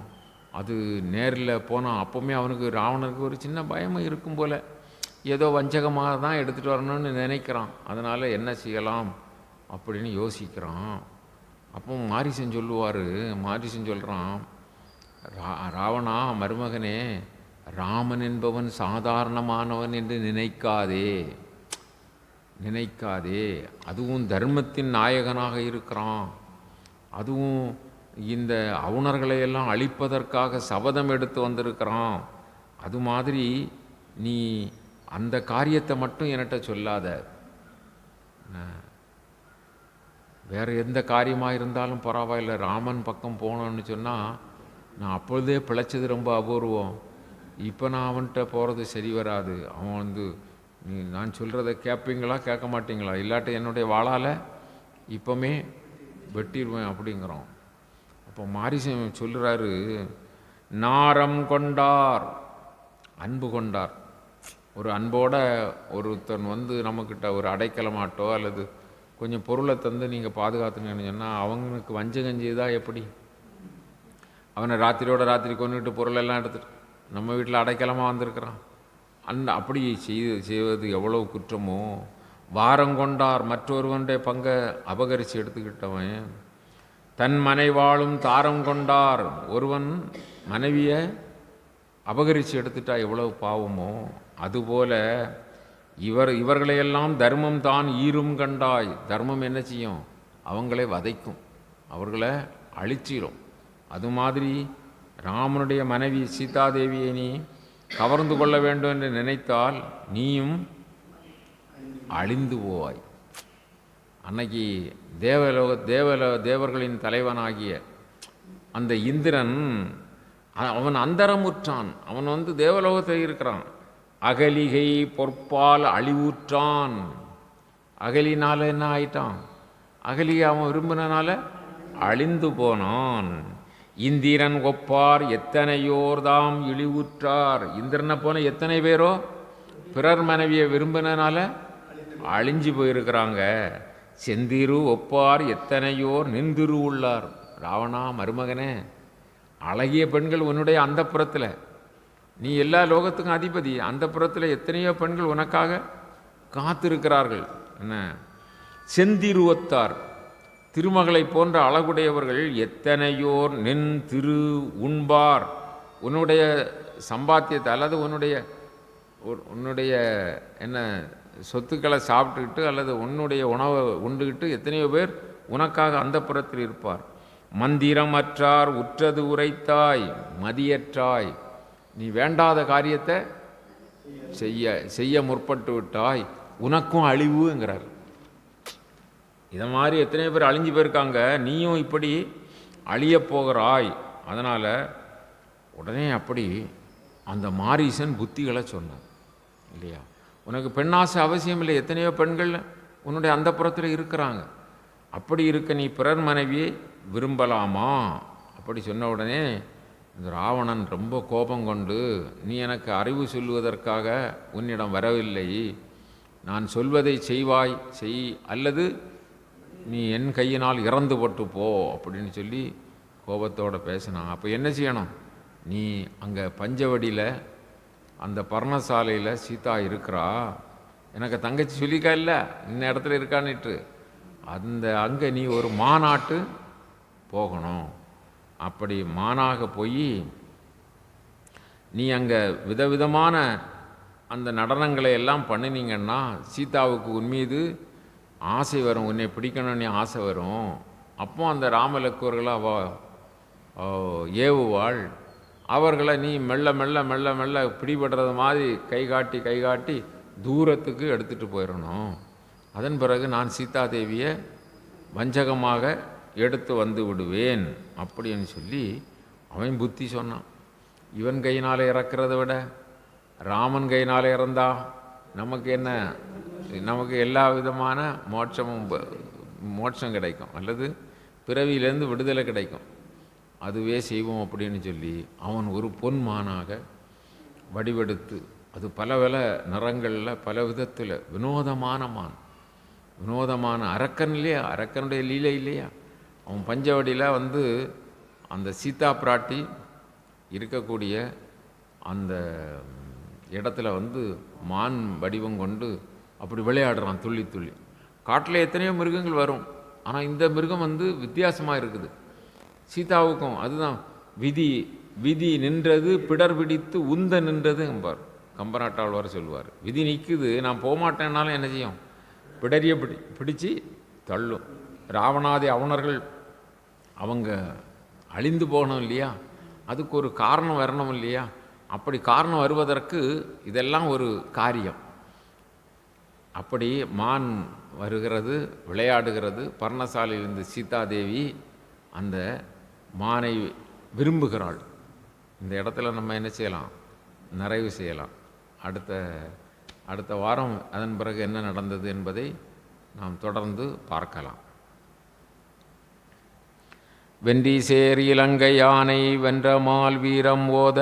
அது நேரில் போனான். அப்போவுமே அவனுக்கு ராவணனுக்கு ஒரு சின்ன பயமும் இருக்கும் போல், ஏதோ வஞ்சகமாக தான் எடுத்துகிட்டு வரணும்னு நினைக்கிறான். அதனால் என்ன செய்யலாம் அப்படின்னு யோசிக்கிறான். அப்போ மாரீசன் சொல்கிறான், ராவணா மருமகனே, ராமன் என்பவன் சாதாரணமானவன் என்று நினைக்காதே. அதுவும் தர்மத்தின் நாயகனாக இருக்கிறான். அதுவும் இந்த அவுணர்களையெல்லாம் அழிப்பதற்காக சபதம் எடுத்து வந்திருக்கிறான். அது மாதிரி நீ அந்த காரியத்தை மட்டும் என்கிட்ட சொல்லாத. வேறு எந்த காரியமாக இருந்தாலும் பரவாயில்லை, ராமன் பக்கம் போனோன்னு சொன்னால் நான் அப்பொழுதே பிழைச்சது ரொம்ப அபூர்வம். இப்போ நான் அவன்கிட்ட போகிறது சரி வராது. அவன் நான் சொல்கிறத கேட்பீங்களா கேட்க மாட்டீங்களா, இல்லாட்டி என்னுடைய வாளால் இப்போமே வெட்டிடுவேன் அப்படிங்கிறோம். அப்போ மாரீசன் சொல்கிறாரு, நாரம் கொண்டார், அன்பு கொண்டார். ஒரு அன்போட ஒருத்தன் நம்மக்கிட்ட ஒரு அடைக்கலமாட்டோ அல்லது கொஞ்சம் பொருளை தந்து நீங்கள் பாதுகாத்துங்கன்னு சொன்னால் அவங்களுக்கு வஞ்சகம் செய்தால் எப்படி? அவனை ராத்திரி கொண்டுட்டு பொருளெல்லாம் எடுத்துட்டு நம்ம வீட்டில் அடைக்கலமாக வந்திருக்கிறான். அப்படி செய்வது எவ்வளவு குற்றமோ. வாரங்கொண்டார், மற்றொருவனுடைய பங்கை அபகரித்து எடுத்துக்கிட்டவன். தன் மனைவாளும் தாரம் கொண்டார், ஒருவன் மனைவியை அபகரித்து எடுத்துட்டா எவ்வளவு பாவமோ. அதுபோல இவர்களையெல்லாம் தர்மம் தான் ஈரும் கண்டாய். தர்மம் என்ன செய்யும், அவங்களை வதைக்கும், அவர்களை அழிச்சிடும். அது மாதிரி ராமனுடைய மனைவி சீதாதேவியை நீ கவர்ந்து கொள்ள வேண்டும் என்று நினைத்தால் நீயும் அழிந்து போவாய். அன்னைக்கு தேவர்களின் தலைவனாகிய அந்த இந்திரன் அவன் அந்தரமுற்றான். அவன் தேவலோகத்தில் இருக்கிறான். அகலிகை பொற்பால் அழிவுற்றான். அகலினால என்ன ஆயிட்டான், அகலிகை அவன் விரும்பினால அழிந்து போனான். இந்திரன் ஒப்பார் எத்தனையோர்தாம் இழிவுற்றார். இந்திரனை போன எத்தனை பேரோ பிறர் மனைவியை விரும்பினால அழிஞ்சு போயிருக்கிறாங்க. செந்திரு ஒப்பார் எத்தனையோர் நின்றிரு உள்ளார். ராவணா மருமகனே, அழகிய பெண்கள் உன்னுடைய அந்த புறத்தில், நீ எல்லா லோகத்துக்கும் அதிபதி, அந்த புறத்தில் எத்தனையோ பெண்கள் உனக்காக காத்திருக்கிறார்கள். என்ன செந்திருவத்தார், திருமகளை போன்ற அழகுடையவர்கள் எத்தனையோர் நின் திரு உண்பார். உன்னுடைய சம்பாத்தியத்தை அல்லது உன்னுடைய என்ன சொத்துக்களை சாப்பிட்டுக்கிட்டு அல்லது உன்னுடைய உணவை உண்டுகிட்டு எத்தனையோ பேர் உனக்காக அந்த புறத்தில் இருப்பார். மந்திரமற்றார் உற்றது உரைத்தாய் மதியற்றாய். நீ வேண்டாத காரியத்தை செய்ய முற்பட்டு விட்டாய், உனக்கும் அழிவுங்கிறார். இதை மாதிரி எத்தனை பேர் அழிஞ்சு போயிருக்காங்க, நீயும் இப்படி அழியப் போகிறாய். அதனால் உடனே அப்படி அந்த மாரீசன் புத்திகளை சொன்னான் இல்லையா. உனக்கு பெண்ணாசை அவசியம் இல்லை, எத்தனையோ பெண்கள் உன்னுடைய அந்த புறத்தில் இருக்கிறாங்க. அப்படி இருக்க நீ பிறர் மனைவியை விரும்பலாமா? அப்படி சொன்ன உடனே இந்த ராவணன் ரொம்ப கோபம் கொண்டு, நீ எனக்கு அறிவு சொல்வதற்காக உன்னிடம் வரவில்லை, நான் சொல்வதை செய் அல்லது நீ என் கையினால் இறந்து பட்டு போ அப்படின்னு சொல்லி கோபத்தோடு பேசினான். அப்போ என்ன செய்யணும், நீ அங்கே பஞ்சவடியில் அந்த பர்ணசாலையில் சீதா இருக்கிறா, எனக்கு தங்கச்சி சொல்லிக்கா இல்லை இந்த இடத்துல இருக்கான்னுட்டு, அங்கே நீ ஒரு மாநாட்டு போகணும். அப்படி மானாக போய் நீ அங்கே விதவிதமான அந்த நடனங்களை எல்லாம் பண்ணினீங்கன்னா சீதாவுக்கு உன் மீது ஆசை வரும், உன்னை பிடிக்கணும்னு ஆசை வரும். அப்போ அந்த ராமலக்குவர்களை ஏவுவாள். அவர்களை நீ மெல்ல மெல்ல மெல்ல மெல்ல பிடிபடுறது மாதிரி கை காட்டி தூரத்துக்கு எடுத்துகிட்டு போயிடணும். அதன் பிறகு நான் சீதாதேவியை வஞ்சகமாக எடுத்து வந்து விடுவேன் அப்படின்னு சொல்லி அவன் புத்தி சொன்னான். இவன் கையினால் இறக்கிறத விட ராமன் கையினால் இறந்தா நமக்கு என்ன, நமக்கு எல்லா விதமான மோட்சம் கிடைக்கும், அல்லது பிறவியிலேருந்து விடுதலை கிடைக்கும், அதுவே செய்வோம் அப்படின்னு சொல்லி அவன் ஒரு பொன் மானாக வடிவெடுத்து, அது பல நிறங்களில் பல விதத்தில் வினோதமான மான், வினோதமான அரக்கன் இல்லையா, அரக்கனுடைய லீலை இல்லையா. அவன் பஞ்சவடியில் வந்து அந்த சீதா பிராட்டி இருக்கக்கூடிய அந்த இடத்துல வந்து மான் வடிவம் கொண்டு அப்படி விளையாடுறான் துள்ளி துள்ளி. காட்டில் எத்தனையோ மிருகங்கள் வரும், ஆனால் இந்த மிருகம் வந்து வித்தியாசமாக இருக்குது. சீதாவுக்கும் அதுதான் விதி, விதி நின்றது பிடர் பிடித்து உந்த நின்றது என்பார் கம்பநாட்டாழ்வார் சொல்லுவார். விதி நிற்குது, நான் போகமாட்டேன்னாலும் என்ன செய்யும், பிடரிய பிடிச்சி தள்ளும். ராவணாதி அவணர்கள் அவங்க அழிந்து போகணும் இல்லையா, அதுக்கு ஒரு காரணம் வரணும் இல்லையா. அப்படி காரணம் வருவதற்கு இதெல்லாம் ஒரு காரியம். அப்படி மான் வருகிறது, விளையாடுகிறது. பர்ணசாலையிலிருந்து சீதாதேவி அந்த மானை விரும்புகிறாள். இந்த இடத்துல நம்ம என்ன செய்யலாம், நிறைவு செய்யலாம். அடுத்த வாரம் அதன் பிறகு என்ன நடந்தது என்பதை நாம் தொடர்ந்து பார்க்கலாம். வென்றீசேர் இலங்கை யானை வென்ற மால் வீரம் ஓத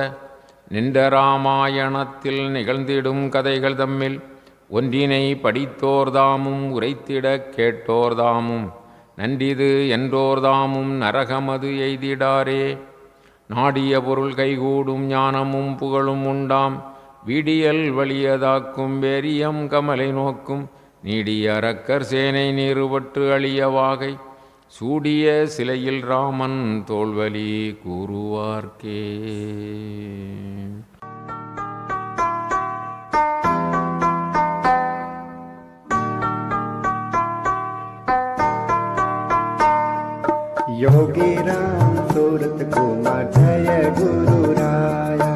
நின்ற ராமாயணத்தில் நிகழ்ந்திடும் கதைகள் தம்மில் ஒன்றினை படித்தோர்தாமும் உரைத்திடக் கேட்டோர்தாமும் நன்றிது என்றோர்தாமும் நரகமது எய்திடாரே. நாடிய பொருள் கைகூடும் ஞானமும் புகழும் உண்டாம் விடியல் வலியதாக்கும் வேரியம் கமலை நோக்கும் நீடிய அரக்கர் சேனை நீருபற்று அழிய வாகை சூடிய சிலையில் ராமன் தோல்வலி கூறுவார்க்கே. योगी राम सूरत कुमार जय गुरु राया।